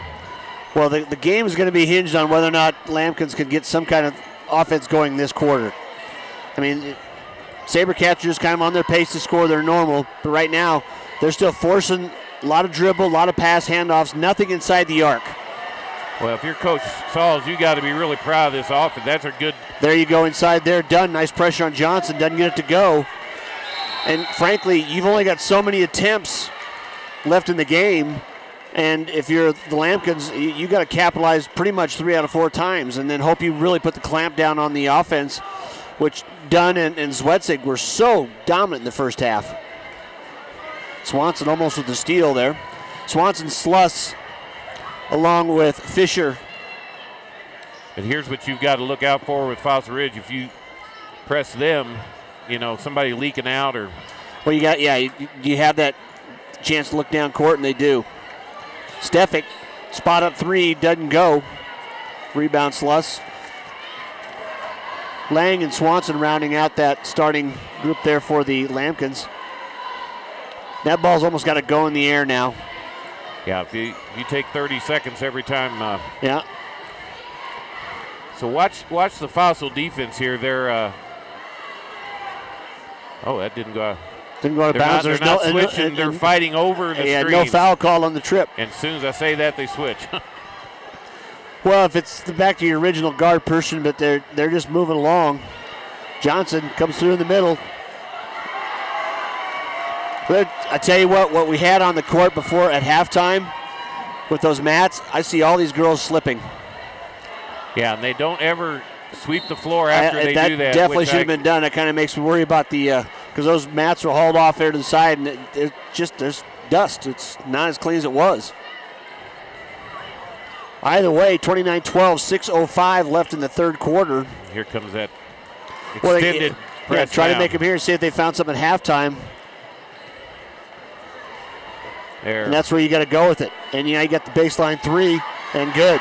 Well, the game is going to be hinged on whether or not Lambkins can get some kind of offense going this quarter. I mean, SaberCats are just kind of on their pace to score their normal, but right now they're still forcing a lot of dribble, a lot of pass handoffs, nothing inside the arc. Well, if you're Coach Sauls, you got to be really proud of this offense. That's a good. There you go inside there, done. Nice pressure on Johnson, doesn't get it to go. And frankly, you've only got so many attempts left in the game. And if you're the Lambkins, you got to capitalize pretty much 3 out of 4 times and then hope you really put the clamp down on the offense, which Dunn and Zwetsig were so dominant in the first half. Swanson almost with the steal there. Swanson, Sluss, along with Fisher. And here's what you've got to look out for with Fossil Ridge. If you press them, somebody leaking out or. Well, you have that chance to look down court, and they do. Stefik, spot up 3, doesn't go. Rebound Sluss. Lang and Swanson rounding out that starting group there for the Lambkins. That ball's almost got to go in the air now. Yeah, if you take 30 seconds every time. Yeah. So watch the Fossil defense here. They're that didn't go out. Didn't go out of bounds. They're not switching. They're fighting over the screens. No foul call on the trip. And as soon as I say that, they switch. Well, if it's back to your original guard person, but they're just moving along. Johnson comes through in the middle. But I tell you what we had on the court before at halftime with those mats, I see all these girls slipping. Yeah, and they don't ever sweep the floor after they do that. That definitely should have been done. That kind of makes me worry about the because those mats are hauled off there to the side, and there's dust. It's not as clean as it was. Either way, 29-12, 6:05 left in the third quarter. Here comes that extended press try down. to make them here and see if they found something at halftime. There. And that's where you got to go with it. And you got the baseline three, and good.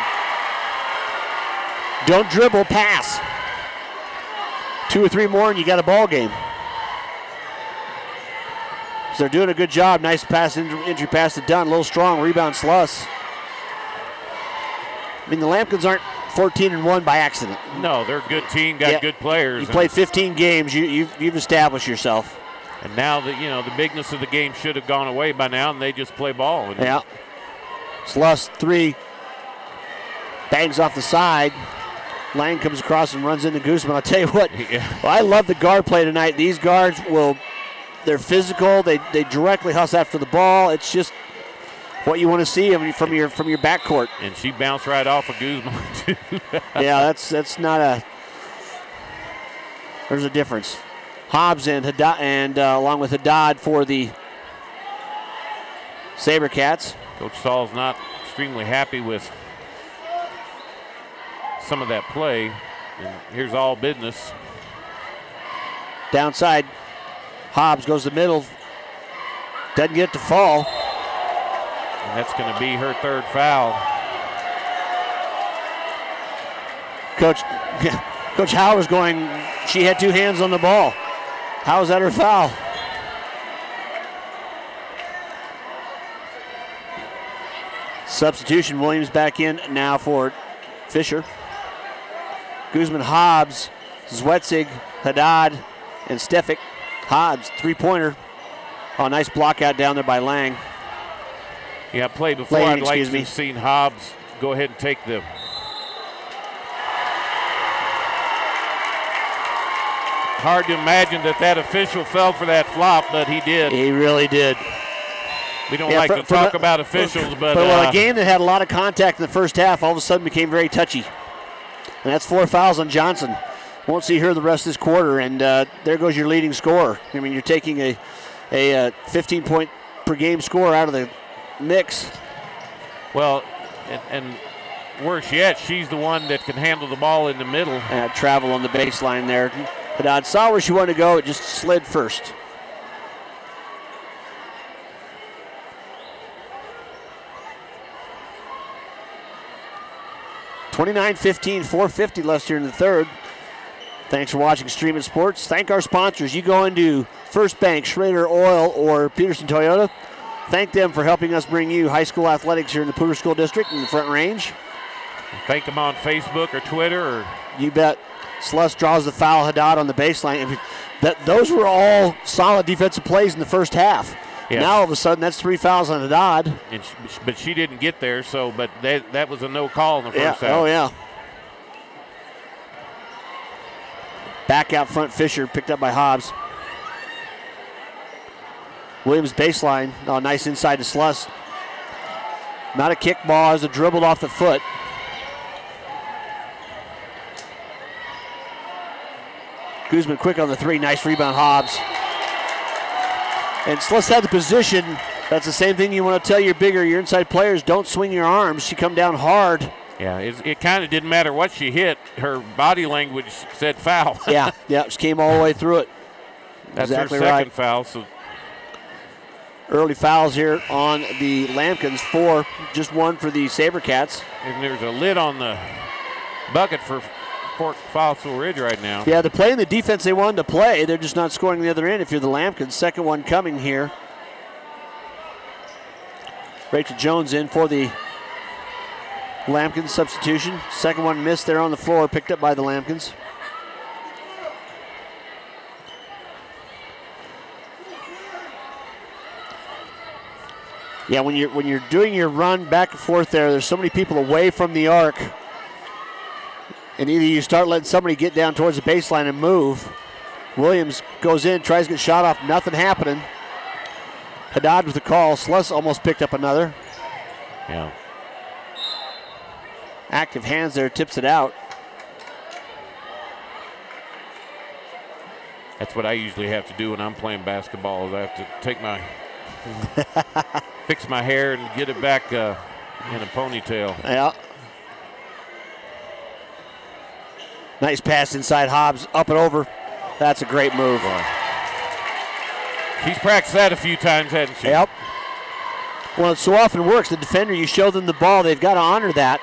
Don't dribble, pass. 2 or 3 more, and you got a ball game. So they're doing a good job. Nice pass, entry pass to Dunn. A little strong rebound, Sluss. I mean, the Lambkins aren't 14-1 by accident. No, they're a good team, got good players. You played 15 games. You've established yourself. And now that the bigness of the game should have gone away by now, and they just play ball. Yeah. Sluss 3 bangs off the side. Lang comes across and runs into Guzman. I'll tell you what, I love the guard play tonight. These guards they're physical. They directly hustle after the ball. It's just what you want to see from your backcourt. And she bounced right off of Guzman too. Yeah, that's not there's a difference. Hobbs and along with Haddad for the SaberCats. Coach Saul's not extremely happy with some of that play. And here's all business. Downside, Hobbs goes to the middle. Doesn't get it to fall. And that's going to be her third foul. Coach Howard's going, she had 2 hands on the ball. How is that her foul? Substitution, Williams back in now for Fisher. Guzman, Hobbs, Zwetzig, Haddad, and Stefik. Hobbs, 3-pointer. Oh, nice block out down there by Lang. Yeah, play before. I'd like to have seen Hobbs go ahead and take the. Hard to imagine that official fell for that flop, but he did. He really did. We don't like to talk about officials, but a game that had a lot of contact in the first half all of a sudden became very touchy. And that's 4 fouls on Johnson. Won't see her the rest of this quarter, and there goes your leading scorer. I mean, you're taking a 15-point per game score out of the mix. Well, and worse yet, she's the one that can handle the ball in the middle. Travel on the baseline there. Haddad saw where she wanted to go. It just slid first. (29-15), 4:50 left here in the third. Thanks for watching Stream It Sports. Thank our sponsors. You go into First Bank, Schrader Oil, or Peterson Toyota. Thank them for helping us bring you high school athletics here in the Poudre School District in the Front Range. Thank them on Facebook or Twitter. You bet. Sluss draws the foul. Haddad on the baseline. Those were all solid defensive plays in the first half. Yes. Now all of a sudden that's 3 fouls on Haddad. But she didn't get there, but that was a no call in the first half. Oh, yeah. Back out front, Fisher picked up by Hobbs. Williams baseline. Oh, nice inside to Sluss. Not a kick ball, as it dribbled off the foot. Guzman quick on the 3. Nice rebound, Hobbs. And Sluss had the position. That's the same thing you want to tell your inside players. Don't swing your arms. She come down hard. Yeah, it kind of didn't matter what she hit. Her body language said foul. yeah, she came all the way through it. That's exactly her second right. foul. So early fouls here on the Lambkins. 4, just 1 for the SaberCats. And there's a lid on the bucket for Fort Fossil Ridge right now. Yeah, they're playing the defense they wanted to play. They're just not scoring the other end if you're the Lambkins. Second one coming here. Rachel Jones in for the Lambkins substitution. Second one missed there on the floor, picked up by the Lambkins. Yeah, when you're doing your run back and forth there's so many people away from the arc. And either you start letting somebody get down towards the baseline and move. Williams goes in, tries to get shot off, nothing happening. Haddad with the call. Sluss almost picked up another. Yeah. Active hands there, tips it out. That's what I usually have to do when I'm playing basketball. Is I have to take my, fix my hair and get it back in a ponytail. Yeah. Nice pass inside Hobbs, up and over. That's a great move. Boy. She's practiced that a few times, hasn't she? Yep. Well, it so often works. The defender, you show them the ball, they've got to honor that.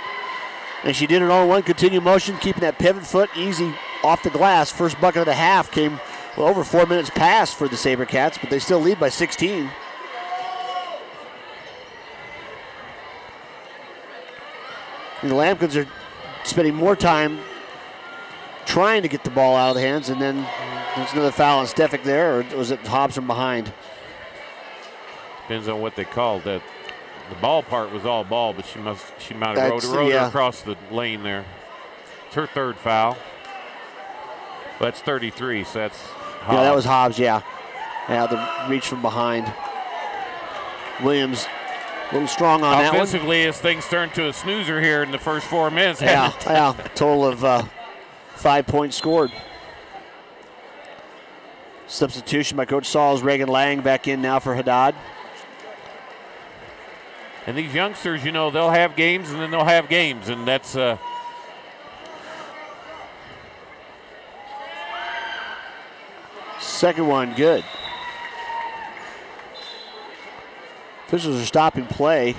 And she did it all in one continued motion, keeping that pivot foot easy off the glass. First bucket of the half came over 4 minutes past for the SaberCats, but they still lead by 16. And the Lambkins are spending more time trying to get the ball out of the hands, and then there's another foul on Stefik there, or was it Hobbs from behind? Depends on what they called that. The ball part was all ball, but she might have rode her across the lane there. It's her third foul. Well, that's 33, so that's Hobbs. Yeah, that was Hobbs, yeah. Yeah, the reach from behind. Williams a little strong on that one. Offensively, as things turned to a snoozer here in the first 4 minutes. Yeah, yeah. Total of 5 points scored. Substitution by Coach Sauls. Reagan Lang back in now for Haddad. And these youngsters, you know, they'll have games and then they'll have games, and that's second one good. Officials are stopping play.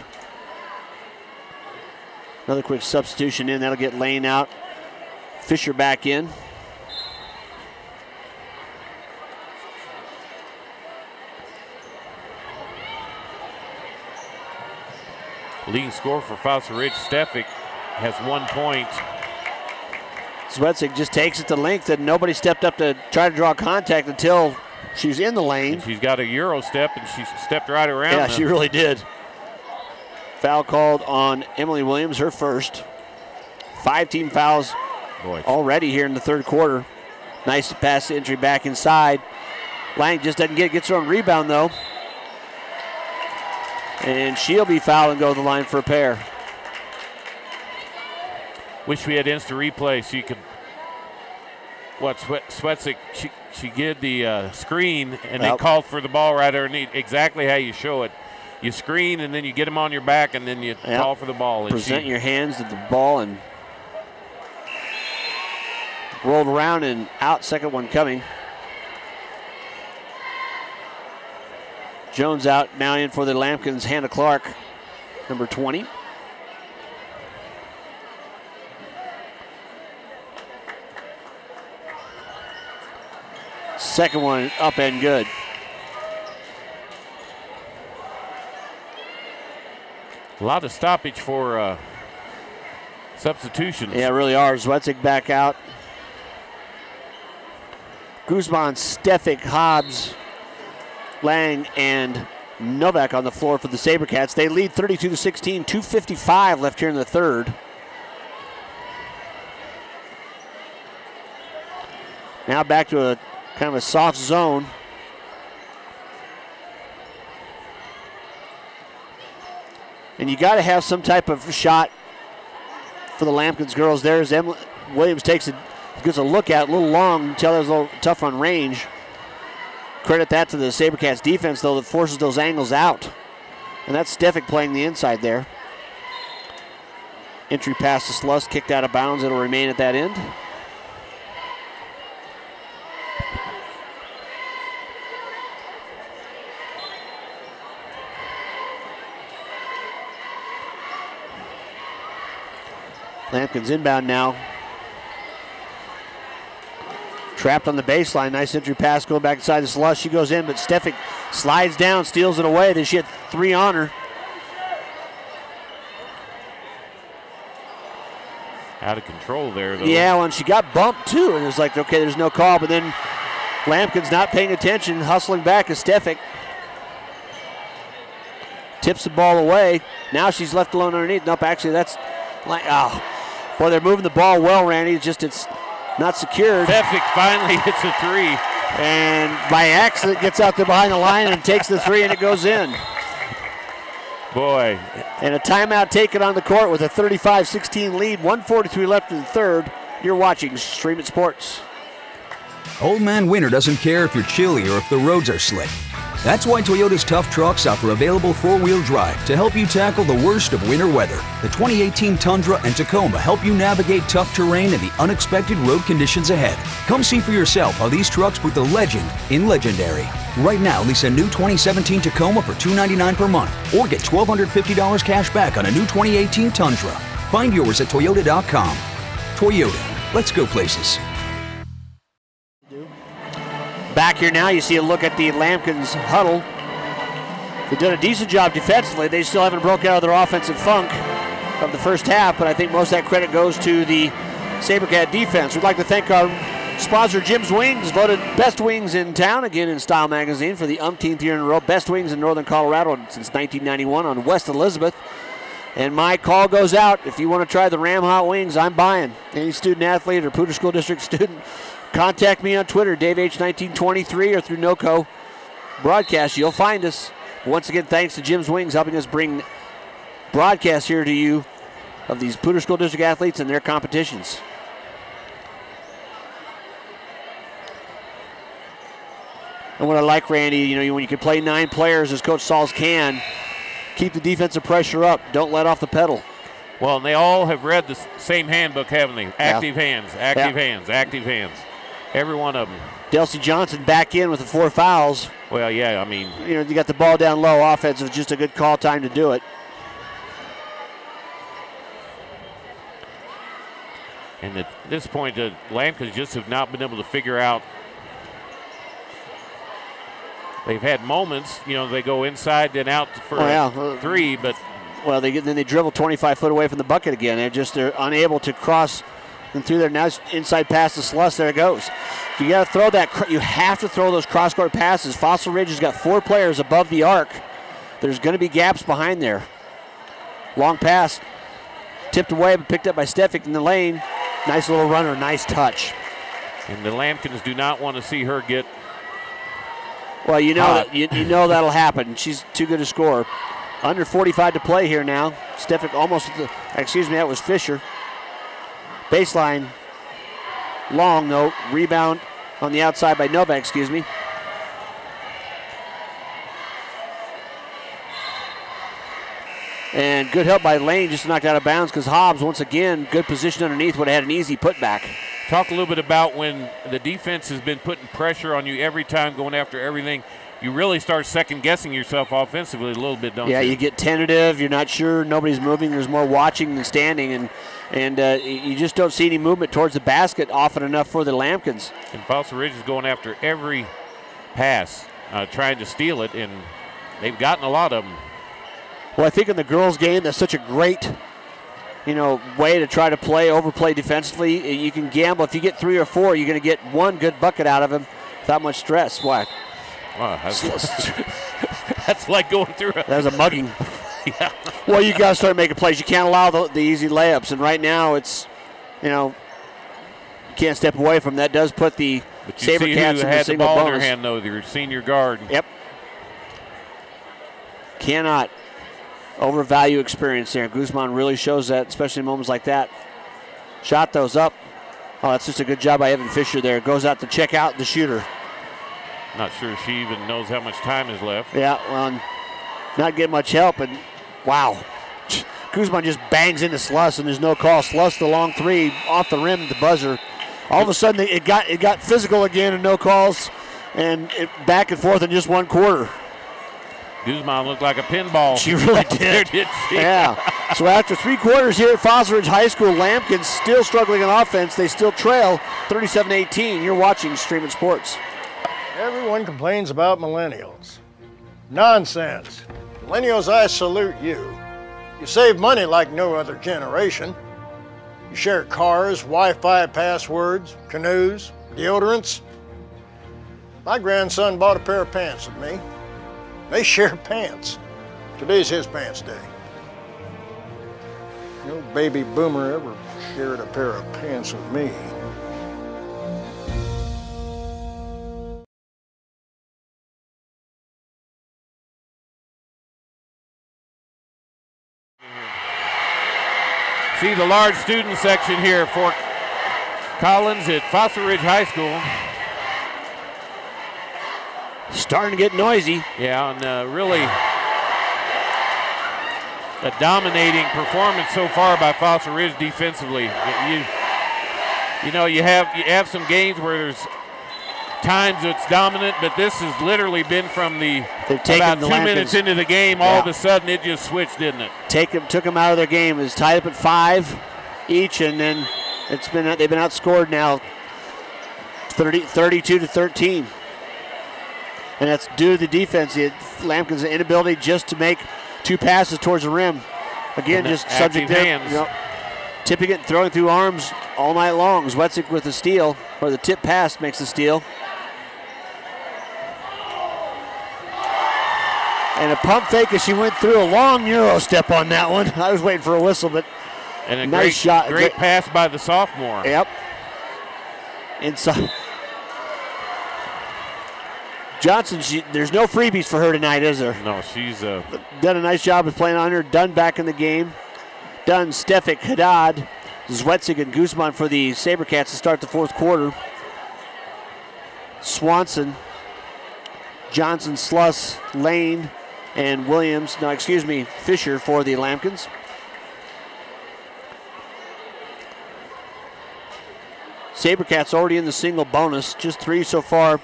Another quick substitution in. That'll get Lane out. Fisher back in. Leading scorer for Fossil Ridge, Stefik, has 1 point. Zwetsik just takes it to length, and nobody stepped up to try to draw contact until she's in the lane. And she's got a Euro step, and she stepped right around. Yeah, she really did. Foul called on Emily Williams, her first. 5 team fouls already here in the third quarter. Nice pass entry back inside. Lang just doesn't gets her own rebound, though. And she'll be fouled and go to the line for a pair. Wish we had instant replay so you could watch Swetzik. She did the screen, and they called for the ball right underneath. Exactly how you show it. You screen, and then you get them on your back, and then you call for the ball. And present your hands to the ball, and rolled around and out. Second one coming. Jones out, now in for the Lambkins, Hannah Clark, number 20. Second one up and good. A lot of stoppage for substitutions. Yeah, really are. Zwetsik back out. Guzman, Stefik, Hobbs, Lang, and Novak on the floor for the SaberCats. They lead 32-16, 2:55 left here in the third. Now back to a kind of a soft zone. And you got to have some type of shot for the Lambkins girls. There's Emily Williams gets a look at, a little long, until it was a little tough on range. Credit that to the SaberCats defense, though, that forces those angles out. And that's Stefik playing the inside there. Entry pass to Sluss, kicked out of bounds. It'll remain at that end. Lambkins inbound now. Trapped on the baseline. Nice entry pass going back inside the slush. She goes in, but Stefik slides down, steals it away. Then she had 3 on her. Out of control there, though. Yeah, when she got bumped, too. And it was like, okay, there's no call. But then Lampkin's not paying attention, hustling back as Stefik tips the ball away. Now she's left alone underneath. Nope, actually, that's like, oh. Boy, they're moving the ball well, Randy. It's not secured. Stefik finally hits a 3. And by accident gets out there behind the line and takes the 3, and it goes in. Boy. And a timeout taken on the court with a 35-16 lead. 1:43 left in the third. You're watching Stream It Sports. Old Man Winter doesn't care if you're chilly or if the roads are slick. That's why Toyota's tough trucks offer available 4-wheel drive to help you tackle the worst of winter weather. The 2018 Tundra and Tacoma help you navigate tough terrain and the unexpected road conditions ahead. Come see for yourself how these trucks put the legend in legendary. Right now, lease a new 2017 Tacoma for $299 per month or get $1,250 cash back on a new 2018 Tundra. Find yours at Toyota.com. Toyota, let's go places. Back here now, you see a look at the Lampkins huddle. They've done a decent job defensively. They still haven't broken out of their offensive funk of the first half, but I think most of that credit goes to the SaberCat defense. We'd like to thank our sponsor, Jim's Wings, voted best wings in town, again in Style Magazine for the umpteenth year in a row. Best wings in Northern Colorado since 1991 on West Elizabeth. And my call goes out. If you want to try the Ram Hot Wings, I'm buying. Any student athlete or Poudre School District student, contact me on Twitter, DaveH1923, or through NOCO Broadcast. You'll find us. Once again, thanks to Jim's Wings helping us bring broadcasts here to you of these Poudre School District athletes and their competitions. And what I like, Randy, you know, when you can play 9 players as Coach Sauls can, keep the defensive pressure up. Don't let off the pedal. Well, and they all have read the same handbook, haven't they? Active hands, active hands, active hands. Every one of them. Delcy Johnson back in with the 4 fouls. Well, yeah, I mean. You know, you got the ball down low. Offensive, just a good call time to do it. And at this point, the Lampkins just have not been able to figure out. They've had moments, you know, they go inside then out for a 3, but. Well, then they dribble 25 foot away from the bucket again. They're unable to cross and through there. Now it's inside pass to Sluss. There it goes. You got to throw that. You have to throw those cross-court passes. Fossil Ridge has got 4 players above the arc. There's going to be gaps behind there. Long pass, tipped away but picked up by Stefik in the lane. Nice little runner, nice touch. And the Lampkins do not want to see her get. Well, you know you know that'll happen. She's too good to score. Under 45 to play here now. Stefik almost, that was Fisher. Baseline, long though. Rebound on the outside by Novak, And good help by Lane, just knocked out of bounds because Hobbs, once again, good position underneath, would have had an easy putback. Talk a little bit about when the defense has been putting pressure on you every time, going after everything. You really start second-guessing yourself offensively a little bit, don't you? Yeah, you get tentative. You're not sure. Nobody's moving. There's more watching than standing, and you just don't see any movement towards the basket often enough for the Lampkins. And Fossil Ridge is going after every pass, trying to steal it, and they've gotten a lot of them. Well, I think in the girls' game, that's such a great, way to try to overplay defensively. You can gamble. If you get 3 or 4, you're going to get 1 good bucket out of them without much stress. Why? Wow, that's like going through that was a mugging. Yeah. Well, you got to start making plays. You can't allow the easy layups. And right now it's, you can't step away from that. Does put the SaberCats in the single ball bonus. in their hand, though, your senior guard. Yep. Cannot overvalue experience there. Guzman really shows that, especially in moments like that. Shot those up. Oh, that's just a good job by Evan Fisher there. Goes out to check out the shooter. Not sure she even knows how much time is left. Yeah, well, not getting much help, and wow. Guzman just bangs into Sluss, and there's no call. Sluss, the long 3, off the rim, the buzzer. All of a sudden, it got physical again, and no calls, and back and forth in just 1 quarter. Guzman looked like a pinball. She really did. Did she? Yeah. So after 3 quarters here at Fossil Ridge High School, Lampkins still struggling on offense. They still trail 37-18. You're watching Stream It Sports. Everyone complains about millennials. Nonsense. Millennials, I salute you. You save money like no other generation. You share cars, Wi-Fi passwords, canoes, deodorants. My grandson bought a pair of pants with me. They share pants. Today's his pants day. No baby boomer ever shared a pair of pants with me. See the large student section here for Collins at Fossil Ridge High School. Starting to get noisy. Yeah, and really a dominating performance so far by Fossil Ridge defensively. You have some games where there's times it's dominant, but this has literally been from about 2 minutes into the game. All of a sudden, it just switched, didn't it? Took them out of their game. It was tied up at 5 each, and then they've been outscored now 32-13. And that's due to the defense. Lampkin's inability just to make 2 passes towards the rim. Again, just subject there, tipping it and throwing through arms all night long. Zwetzik with the steal, or the tip pass makes the steal. And a pump fake as she went through a long Euro step on that one. I was waiting for a whistle, but and a nice shot. Great pass by the sophomore. Yep. Inside. Johnson, there's no freebies for her tonight, is there? No, she's done a nice job of playing on her. Dunn back in the game. Dunn, Stefik, Haddad, Zwetzik, and Guzman for the SaberCats to start the fourth quarter. Swanson, Johnson, Sluss, Lane, and Fisher for the Lampkins. SaberCats already in the single bonus, just 3 so far.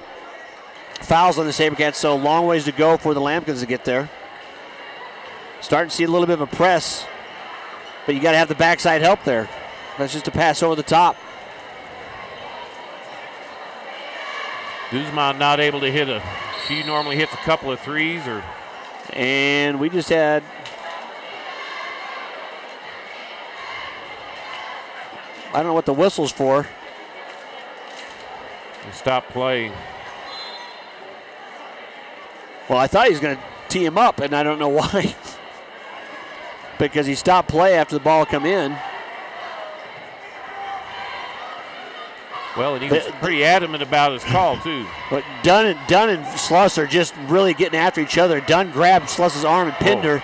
Fouls on the SaberCats, so a long ways to go for the Lampkins to get there. Starting to see a little bit of a press, but you got to have the backside help there. That's just a pass over the top. Guzman not able to hit she normally hits a couple of threes. And we just had I don't know what the whistle's for. Stop play. Well, I thought he was going to tee him up, and I don't know why. Because he stopped play after the ball come in. Well, and he was pretty adamant about his call, too. But Dunn and Sluss are just really getting after each other. Dunn grabbed Sluss's arm and pinned her.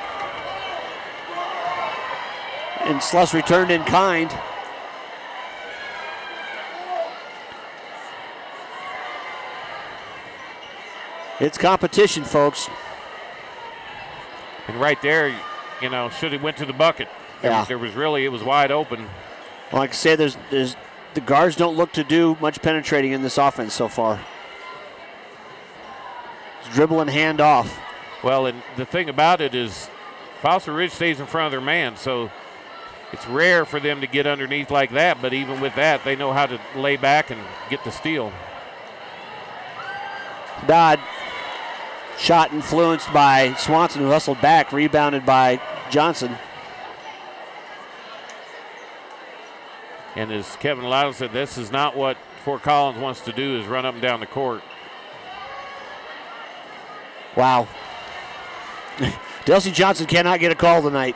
And Sluss returned in kind. It's competition, folks. And right there, should have went to the bucket. It was wide open. Well, like I say, there's the guards don't look to do much penetrating in this offense so far. It's dribble and hand off. Well, and the thing about it is Fossil Ridge stays in front of their man, so it's rare for them to get underneath like that, but even with that, they know how to lay back and get the steal. Dodd. Shot influenced by Swanson, who hustled back, rebounded by Johnson. And as Kevin Lytle said, this is not what Fort Collins wants to do, is run up and down the court. Wow. Delcy Johnson cannot get a call tonight.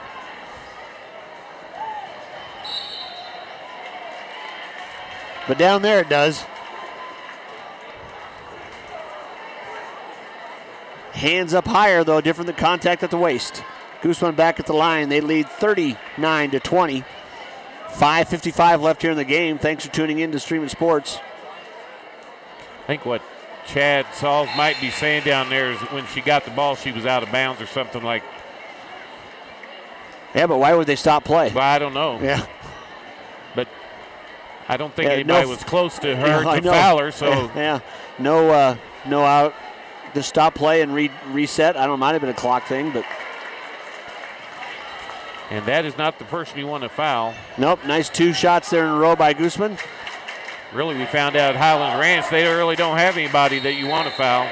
But down there it does. Hands up higher, though, different than contact at the waist. Guzman back at the line. They lead 39-20. 5:55 left here in the game. Thanks for tuning in to Stream It Sports. I think what Chad Sauls might be saying down there is when she got the ball, she was out of bounds or something like. Yeah, but why would they stop play? Well, I don't know. Yeah. But I don't think anybody was close to her to foul her. So no out. Just stop play and reset. I don't know, might have been a clock thing, but. And that is not the person you want to foul. Nope, nice 2 shots there in a row by Guzman. Really, we found out at Highlands Ranch they really don't have anybody that you want to foul.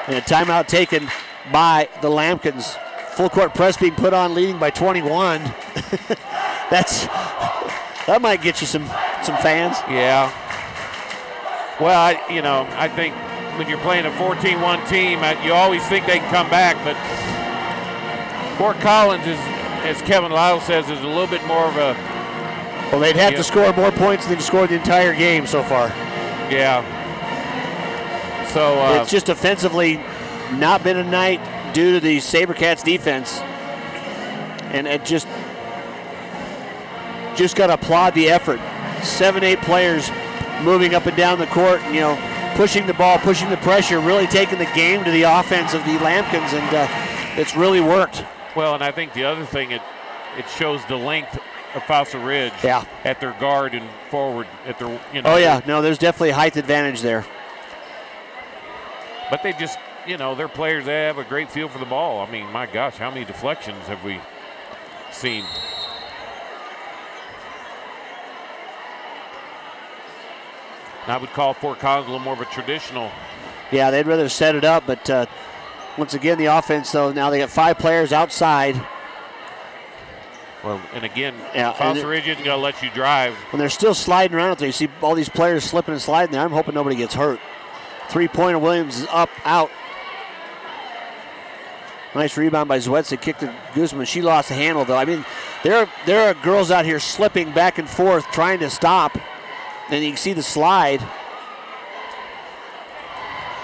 And a timeout taken by the Lambkins. Full court press being put on, leading by 21. That might get you some fans. Yeah. Well, I think when you're playing a 14-1 team, you always think they can come back, but Fort Collins is, as Kevin Lyle says, is a little bit more of a. Well, they'd have to score more points than scored the entire game so far. Yeah. So it's just offensively not been a night due to the SaberCats defense, and it just got to applaud the effort. 7-8 players moving up and down the court, and, pushing the ball, pushing the pressure, really taking the game to the offense of the Lambkins, and it's really worked. Well, and I think the other thing, it shows the length of Fossil Ridge at their guard and forward at their. Oh yeah, no, there's definitely a height advantage there. But they just, their players, they have a great feel for the ball. I mean, my gosh, how many deflections have we seen? I would call Fort Collins a little more of a traditional. Yeah, they'd rather set it up, but once again, the offense, though, now they got 5 players outside. Well, and again, Fossil Ridge isn't going to let you drive. When they're still sliding around out there, you see all these players slipping and sliding there. I'm hoping nobody gets hurt. 3-pointer Williams is up, out. Nice rebound by Zwetzik, kicked to Guzman. She lost the handle, though. I mean, there are girls out here slipping back and forth, trying to stop. And you can see the slide.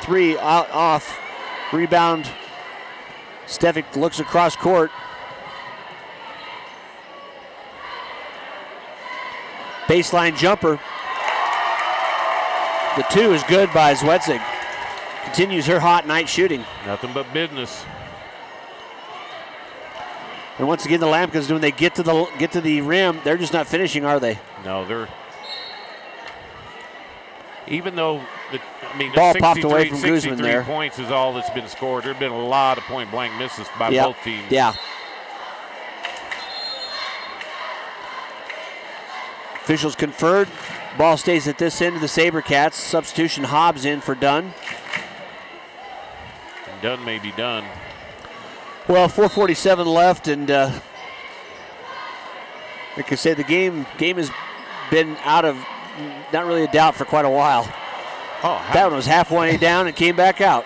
3 out, off. Rebound. Stevic looks across court. Baseline jumper. The 2 is good by Zwetzik. Continues her hot night shooting. Nothing but business. And once again, the Lambkins, when they get to the rim, they're just not finishing, are they? No, they're. Even though ball popped away from Guzman 63 there. Points is all that's been scored. There have been a lot of point-blank misses by both teams. Yeah. Officials conferred. Ball stays at this end of the SaberCats. Substitution Hobbs in for Dunn. And Dunn may be done. Well, 4:47 left, and like I say, the game has been out of not really a doubt for quite a while. Oh, that one was halfway down and came back out.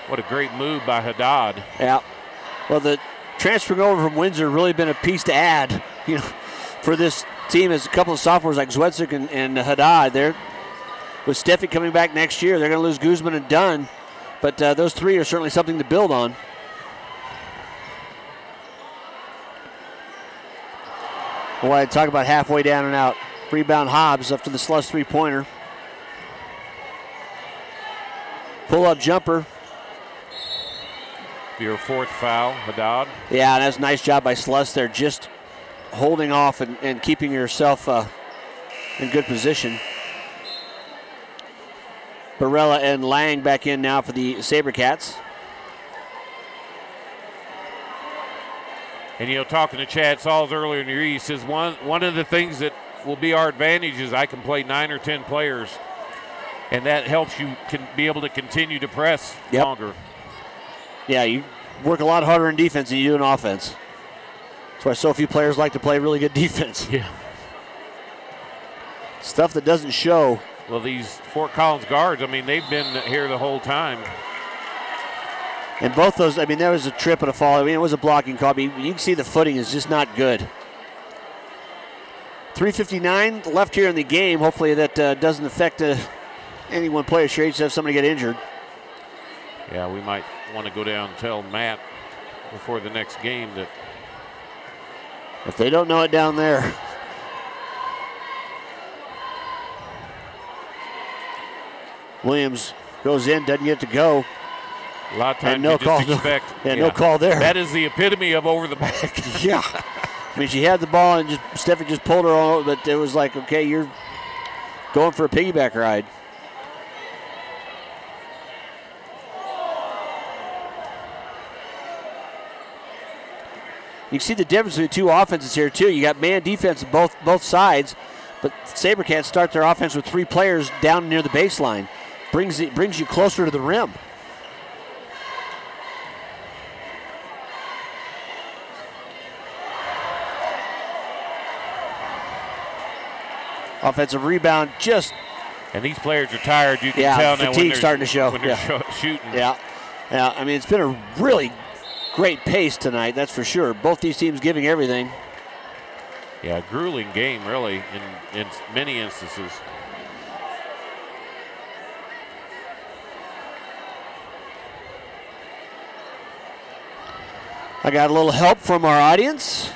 What a great move by Haddad. Yeah. Well, the transferring over from Windsor really been a piece to add, for this team. As a couple of sophomores like Zwetzik and Haddad. There, with Steffi coming back next year, they're going to lose Guzman and Dunn, but those 3 are certainly something to build on. Well, I talk about halfway down and out. Rebound Hobbs up to the Sluss 3-pointer. Pull-up jumper. Your 4th foul, Haddad. Yeah, and that's a nice job by Sluss there, just holding off and keeping yourself in good position. Barella and Lang back in now for the SaberCats. And talking to Chad Sauls earlier in the year, he says one of the things that will be our advantage is I can play 9 or 10 players, and that helps you be able to continue to press longer. Yeah, you work a lot harder in defense than you do in offense. That's why so few players like to play really good defense. Yeah. Stuff that doesn't show. Well, these Fort Collins guards, they've been here the whole time. And both those, there was a trip and a fall. It was a blocking call. You can see the footing is just not good. 3:59 left here in the game. Hopefully that doesn't affect any one player. Sure, have somebody get injured. Yeah, we might want to go down and tell Matt before the next game that if they don't know it down there. Williams goes in, doesn't get to go. A lot of times no you call, just expect. No call there. That is the epitome of over the back. Yeah. She had the ball and Steffi just pulled her on, but it was like, okay, you're going for a piggyback ride. You can see the difference between the 2 offenses here too. You got man defense both sides, But SaberCats start their offense with 3 players down near the baseline. Brings you closer to the rim. Offensive rebound just. And these players are tired. You can tell now fatigue starting to show. when they're shooting. Yeah. I mean, it's been a really great pace tonight, that's for sure. Both these teams giving everything. Yeah, grueling game, really, in many instances. I got a little help from our audience.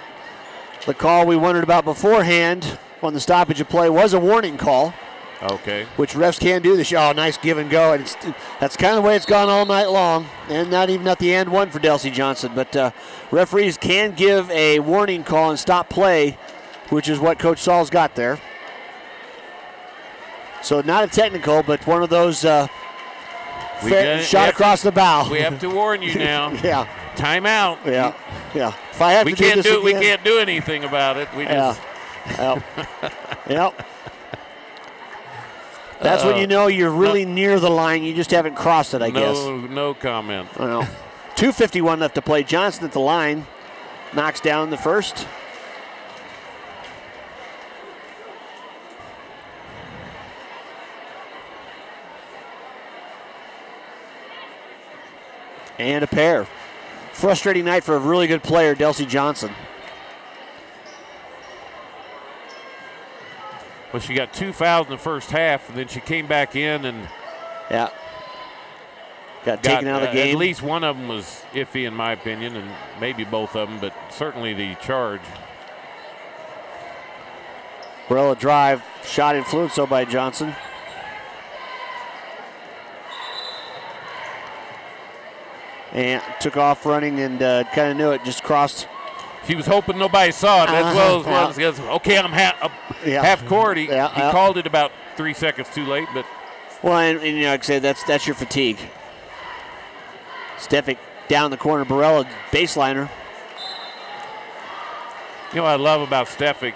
The call we wondered about beforehand on the stoppage of play was a warning call. Okay. Which refs can do this. Oh, nice give and go. And that's kind of the way it's gone all night long. And not even at the end one for Delsey Johnson. But referees can give a warning call and stop play, which is what Coach Saul's got there. So not a technical, but one of those shot across the bow. We have to warn you now. Yeah. Timeout. Yeah. If I have we to do this again, we can't do anything about it. We just. Yep. That's when you know you're really near the line. You just haven't crossed it, I guess. No comment. I know. 2:51 left to play. Johnson at the line. Knocks down the first. And a pair. Frustrating night for a really good player, Delsey Johnson. Well, she got 2 fouls in the first half, and then she came back in and got taken out of the game. At least one of them was iffy, in my opinion, and maybe both of them, but certainly the charge. Barella drive, shot influenced so by Johnson. And took off running and kind of knew it, just crossed. He was hoping nobody saw it as well as he goes, okay, I'm half court. He called it about 3 seconds too late, but. Well, and like I said, that's your fatigue. Stefik down the corner, Barella baseliner. You know what I love about Stefik?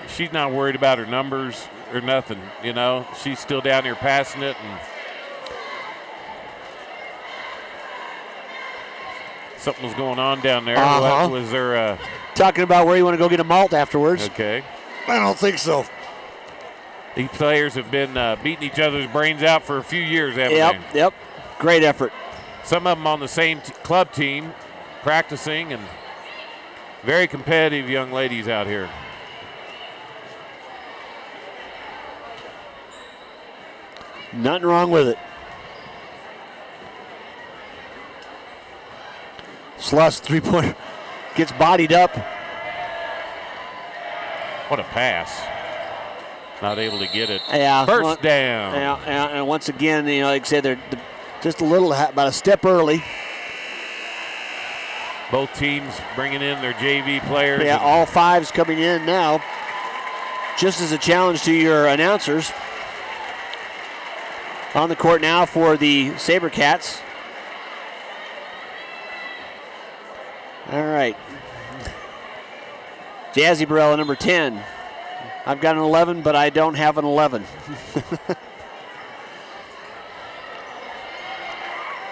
She's not worried about her numbers or nothing, you know. She's still down here passing it. And something was going on down there. What was there? Talking about where you want to go get a malt afterwards. Okay. I don't think so. These players have been beating each other's brains out for a few years, haven't they? Yep. Great effort. Some of them on the same club team, practicing, and very competitive young ladies out here. Nothing wrong with it. Sluss, 3-pointer, gets bodied up. What a pass. Not able to get it. Yeah. First down. Yeah, and once again, like I said, they're just a little, about a step early. Both teams bringing in their JV players. Yeah, all 5s coming in now. Just as a challenge to your announcers. On the court now for the SaberCats. All right. Jazzy Barella, number 10. I've got an 11, but I don't have an 11.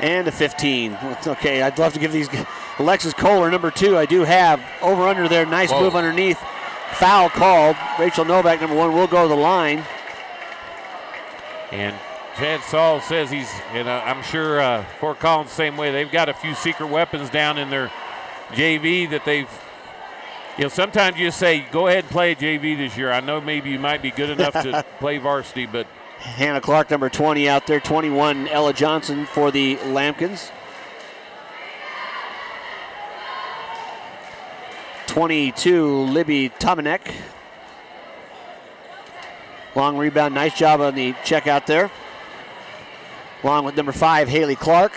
And a 15. It's okay, I'd love to give these. Alexis Kohler, number 2, I do have. Over under there, nice move underneath. Foul called. Rachel Novak, number 1, will go to the line. And Chad Saul says he's, I'm sure Fort Collins the same way. They've got a few secret weapons down in their JV that they've, sometimes you just say, go ahead and play JV this year. I know maybe you might be good enough to play varsity, but. Hannah Clark, number 20 out there. 21, Ella Johnson for the Lampkins. 22, Libby Tomanek. Long rebound, nice job on the check out there. Along with number 5, Haley Clark.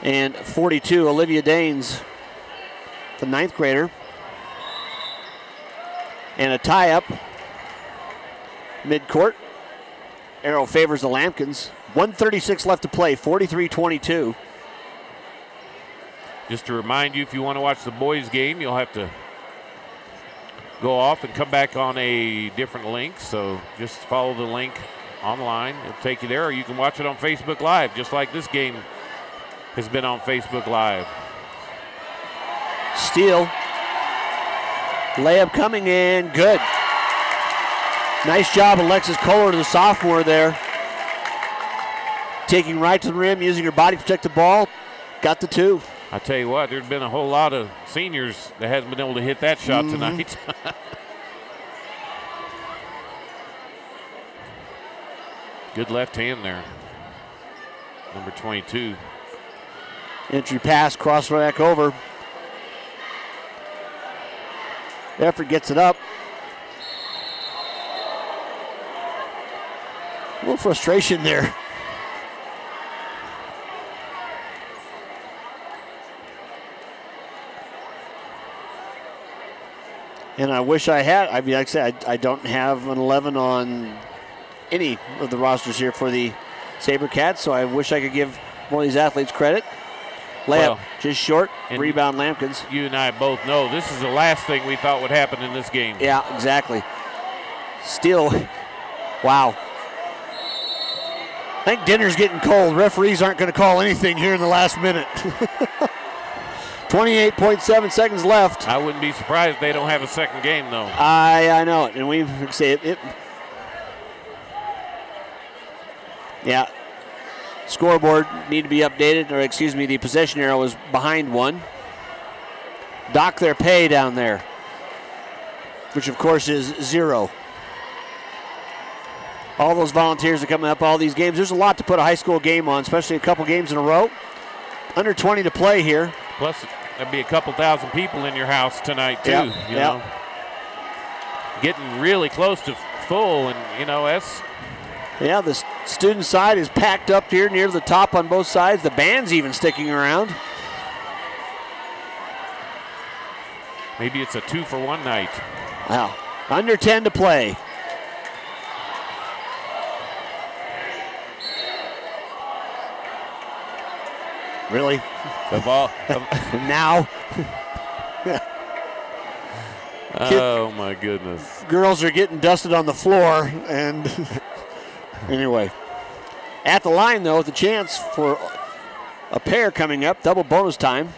And 42, Olivia Daines, the 9th grader. And a tie-up mid-court. Arrow favors the Lampkins. 1:36 left to play, 43-22. Just to remind you, if you want to watch the boys game, you'll have to go off and come back on a different link. So just follow the link online. It'll take you there, or you can watch it on Facebook Live, just like this game has been on Facebook Live. Steele. Layup coming in. Good. Nice job, Alexis Kohler, the sophomore there. Taking right to the rim, using her body to protect the ball. Got the 2. I tell you what, there's been a whole lot of seniors that hasn't been able to hit that shot tonight. Good left hand there. Number 22. Entry pass, cross back over. Effort gets it up. A little frustration there. And I wish I had. I mean, like I said, I don't have an 11 on any of the rosters here for the SaberCats, so I wish I could give more of these athletes credit. Layup just short. Rebound Lampkins. You and I both know this is the last thing we thought would happen in this game. Yeah, exactly. Steele. Wow. I think dinner's getting cold. Referees aren't going to call anything here in the last minute. 28.7 seconds left. I wouldn't be surprised if they don't have a second game, though. I know it, and we say it. Yeah. Scoreboard need to be updated, or excuse me, the possession arrow was behind 1. Dock their pay down there, which of course is 0. All those volunteers are coming up, all these games. There's a lot to put a high school game on, especially a couple games in a row. Under 20 to play here. Plus, there'll be a couple thousand people in your house tonight, too. Yep. You know? Getting really close to full, and, you know, that's... Yeah, the student side is packed up here near the top on both sides. The band's even sticking around. Maybe it's a 2-for-1 night. Wow. Under 10 to play. Really? The ball. Now. Oh, my goodness. Girls are getting dusted on the floor, and anyway. At the line, though, with a chance for a pair coming up. Double bonus time.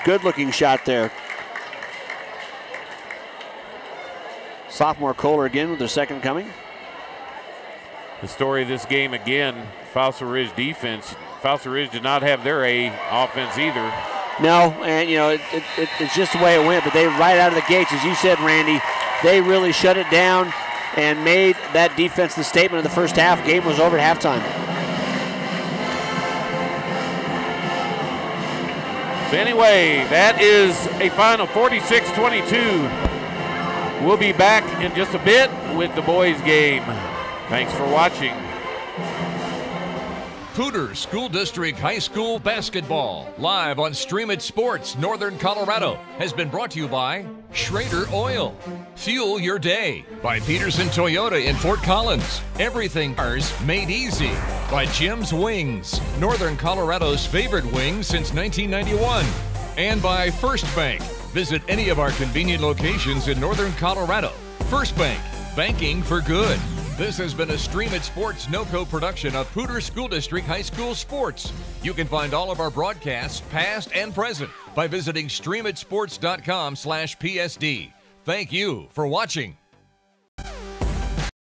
Good-looking shot there. Sophomore Kohler again with their second coming. The story of this game again, Fossil Ridge defense. Fossil Ridge did not have their A offense either. No, and you know, it's just the way it went, but they right out of the gates, as you said, Randy, they really shut it down and made that defense the statement of the first half. Game was over at halftime. So anyway, that is a final 46-22. We'll be back in just a bit with the boys' game. Thanks for watching. Poudre School District High School Basketball, live on Stream It Sports, Northern Colorado, has been brought to you by Schrader Oil. Fuel your day. By Peterson Toyota in Fort Collins. Everything cars made easy. By Jim's Wings, Northern Colorado's favorite wings since 1991. And by First Bank. Visit any of our convenient locations in Northern Colorado. First Bank, banking for good. This has been a Stream It Sports NOCO production of Poudre School District High School Sports. You can find all of our broadcasts, past and present, by visiting streamitsports.com/PSD. Thank you for watching.